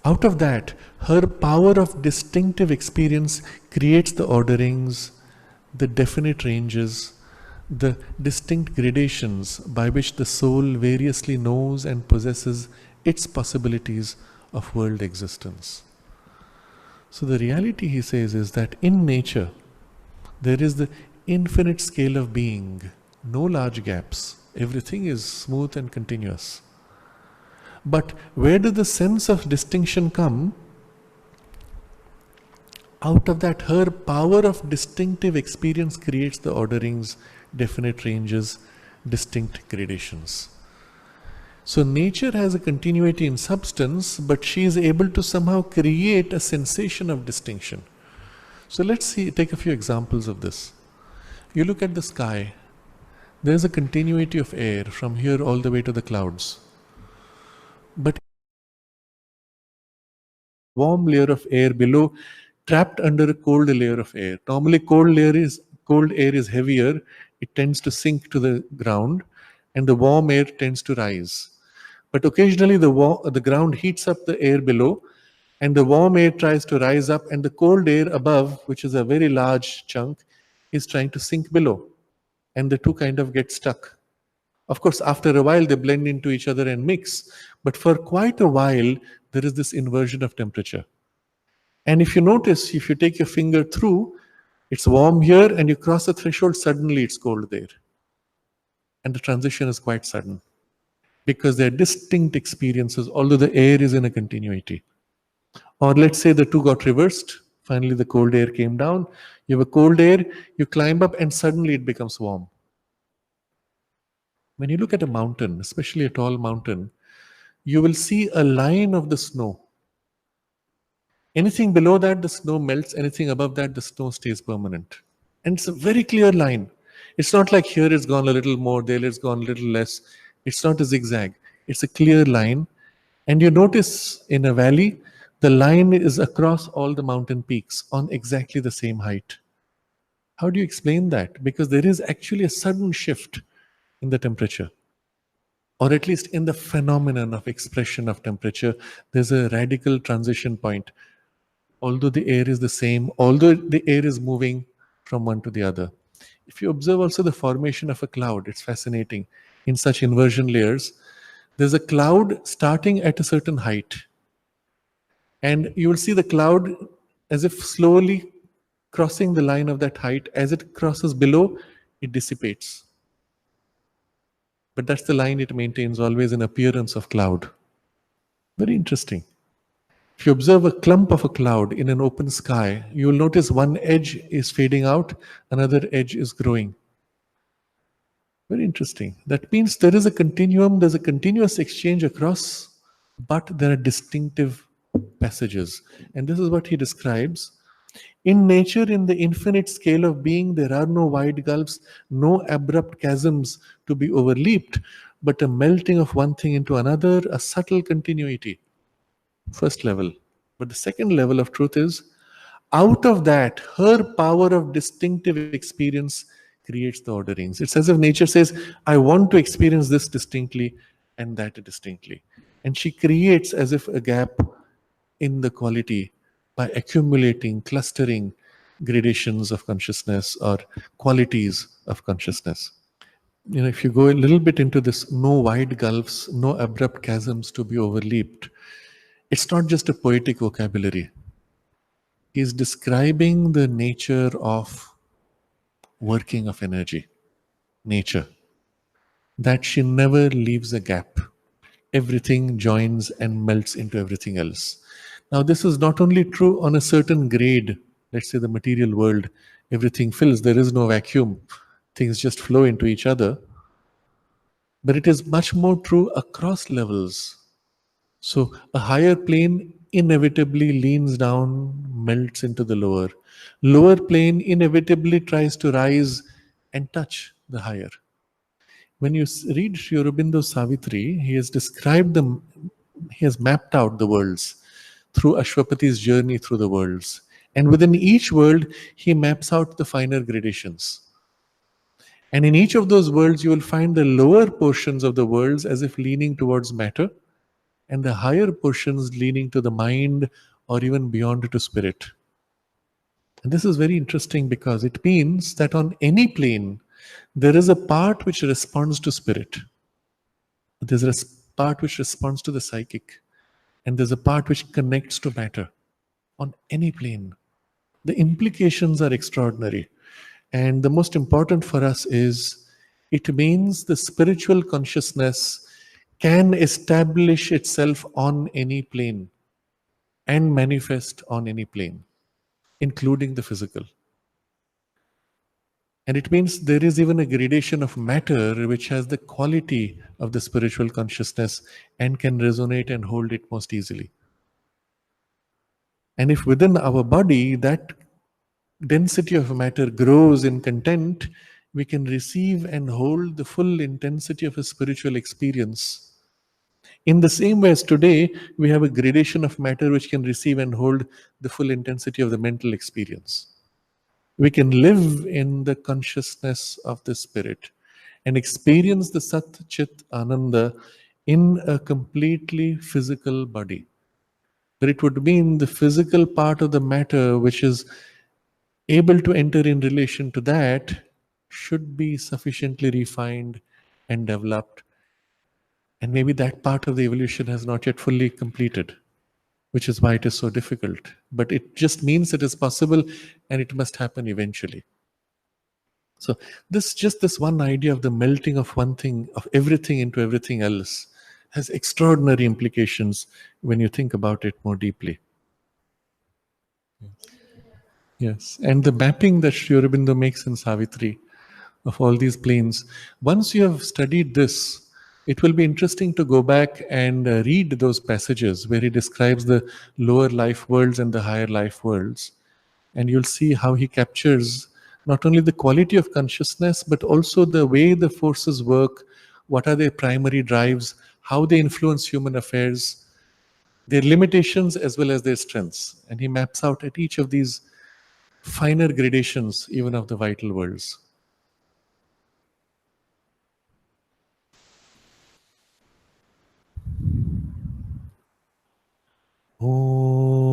Out of that, her power of distinctive experience creates the orderings, the definite ranges, the distinct gradations by which the soul variously knows and possesses its possibilities of world existence. So the reality, he says, is that in nature, there is the infinite scale of being, no large gaps. Everything is smooth and continuous. But where does the sense of distinction come? Out of that, her power of distinctive experience creates the orderings, definite ranges, distinct gradations. So nature has a continuity in substance, but she is able to somehow create a sensation of distinction. So let's take a few examples of this. You look at the sky. There's a continuity of air from here all the way to the clouds. But warm layer of air below, trapped under a cold layer of air. Normally cold air is heavier, it tends to sink to the ground, and the warm air tends to rise. But occasionally the ground heats up the air below, and the warm air tries to rise up, and the cold air above, which is a very large chunk, is trying to sink below. And the two kind of get stuck. Of course, after a while, they blend into each other and mix. But for quite a while, there is this inversion of temperature. And if you notice, if you take your finger through, it's warm here, and you cross the threshold, suddenly it's cold there. And the transition is quite sudden because they're distinct experiences, although the air is in a continuity. Or let's say the two got reversed. Finally, the cold air came down. You have a cold air, you climb up, and suddenly it becomes warm. When you look at a mountain, especially a tall mountain, you will see a line of the snow. Anything below that, the snow melts. Anything above that, the snow stays permanent. And it's a very clear line. It's not like here it's gone a little more, there it's gone a little less. It's not a zigzag. It's a clear line. And you notice in a valley, the line is across all the mountain peaks on exactly the same height. How do you explain that? Because there is actually a sudden shift in the temperature, or at least in the phenomenon of expression of temperature. There's a radical transition point. Although the air is the same, although the air is moving from one to the other. If you observe also the formation of a cloud, it's fascinating. In such inversion layers, there's a cloud starting at a certain height. And you will see the cloud as if slowly crossing the line of that height. As it crosses below, it dissipates. But that's the line it maintains, always in appearance of cloud. Very interesting. If you observe a clump of a cloud in an open sky, you will notice one edge is fading out, another edge is growing. Very interesting. That means there is a continuum, there's a continuous exchange across, but there are distinctive passages. And this is what he describes. In nature, in the infinite scale of being, there are no wide gulfs, no abrupt chasms to be overleaped, but a melting of one thing into another, a subtle continuity. First level. But the second level of truth is, out of that, her power of distinctive experience creates the orderings. It's as if nature says, I want to experience this distinctly and that distinctly. And she creates as if a gap in the quality by accumulating, clustering gradations of consciousness or qualities of consciousness. If you go a little bit into this, no wide gulfs, no abrupt chasms to be overleaped, it's not just a poetic vocabulary. He's describing the nature of working of energy, nature, that she never leaves a gap. Everything joins and melts into everything else. Now, this is not only true on a certain grade, let's say the material world, everything fills, there is no vacuum, things just flow into each other, but it is much more true across levels. So, a higher plane inevitably leans down, melts into the lower. Lower plane inevitably tries to rise and touch the higher. When you read Sri Aurobindo's Savitri, he has described them, he has mapped out the worlds through Ashwapati's journey through the worlds. And within each world, he maps out the finer gradations. And in each of those worlds, you will find the lower portions of the worlds as if leaning towards matter, and the higher portions leaning to the mind or even beyond to spirit. And this is very interesting because it means that on any plane, there is a part which responds to spirit. There's a part which responds to the psychic. And there's a part which connects to matter on any plane. The implications are extraordinary. And the most important for us is it means the spiritual consciousness can establish itself on any plane and manifest on any plane, including the physical. And it means there is even a gradation of matter which has the quality of the spiritual consciousness and can resonate and hold it most easily. And if within our body that density of matter grows in content, we can receive and hold the full intensity of a spiritual experience. In the same way as today, we have a gradation of matter which can receive and hold the full intensity of the mental experience. We can live in the consciousness of the spirit and experience the Sat Chit Ananda in a completely physical body. But it would mean the physical part of the matter which is able to enter in relation to that should be sufficiently refined and developed. And maybe that part of the evolution has not yet fully completed, which is why it is so difficult. But it just means it is possible and it must happen eventually. So this one idea of the melting of one thing, of everything into everything else, has extraordinary implications when you think about it more deeply. Yes, and the mapping that Sri Aurobindo makes in Savitri of all these planes, once you have studied this, it will be interesting to go back and read those passages where he describes the lower life worlds and the higher life worlds. And you'll see how he captures not only the quality of consciousness, but also the way the forces work, what are their primary drives, how they influence human affairs, their limitations as well as their strengths. And he maps out at each of these finer gradations, even of the vital worlds. Oh.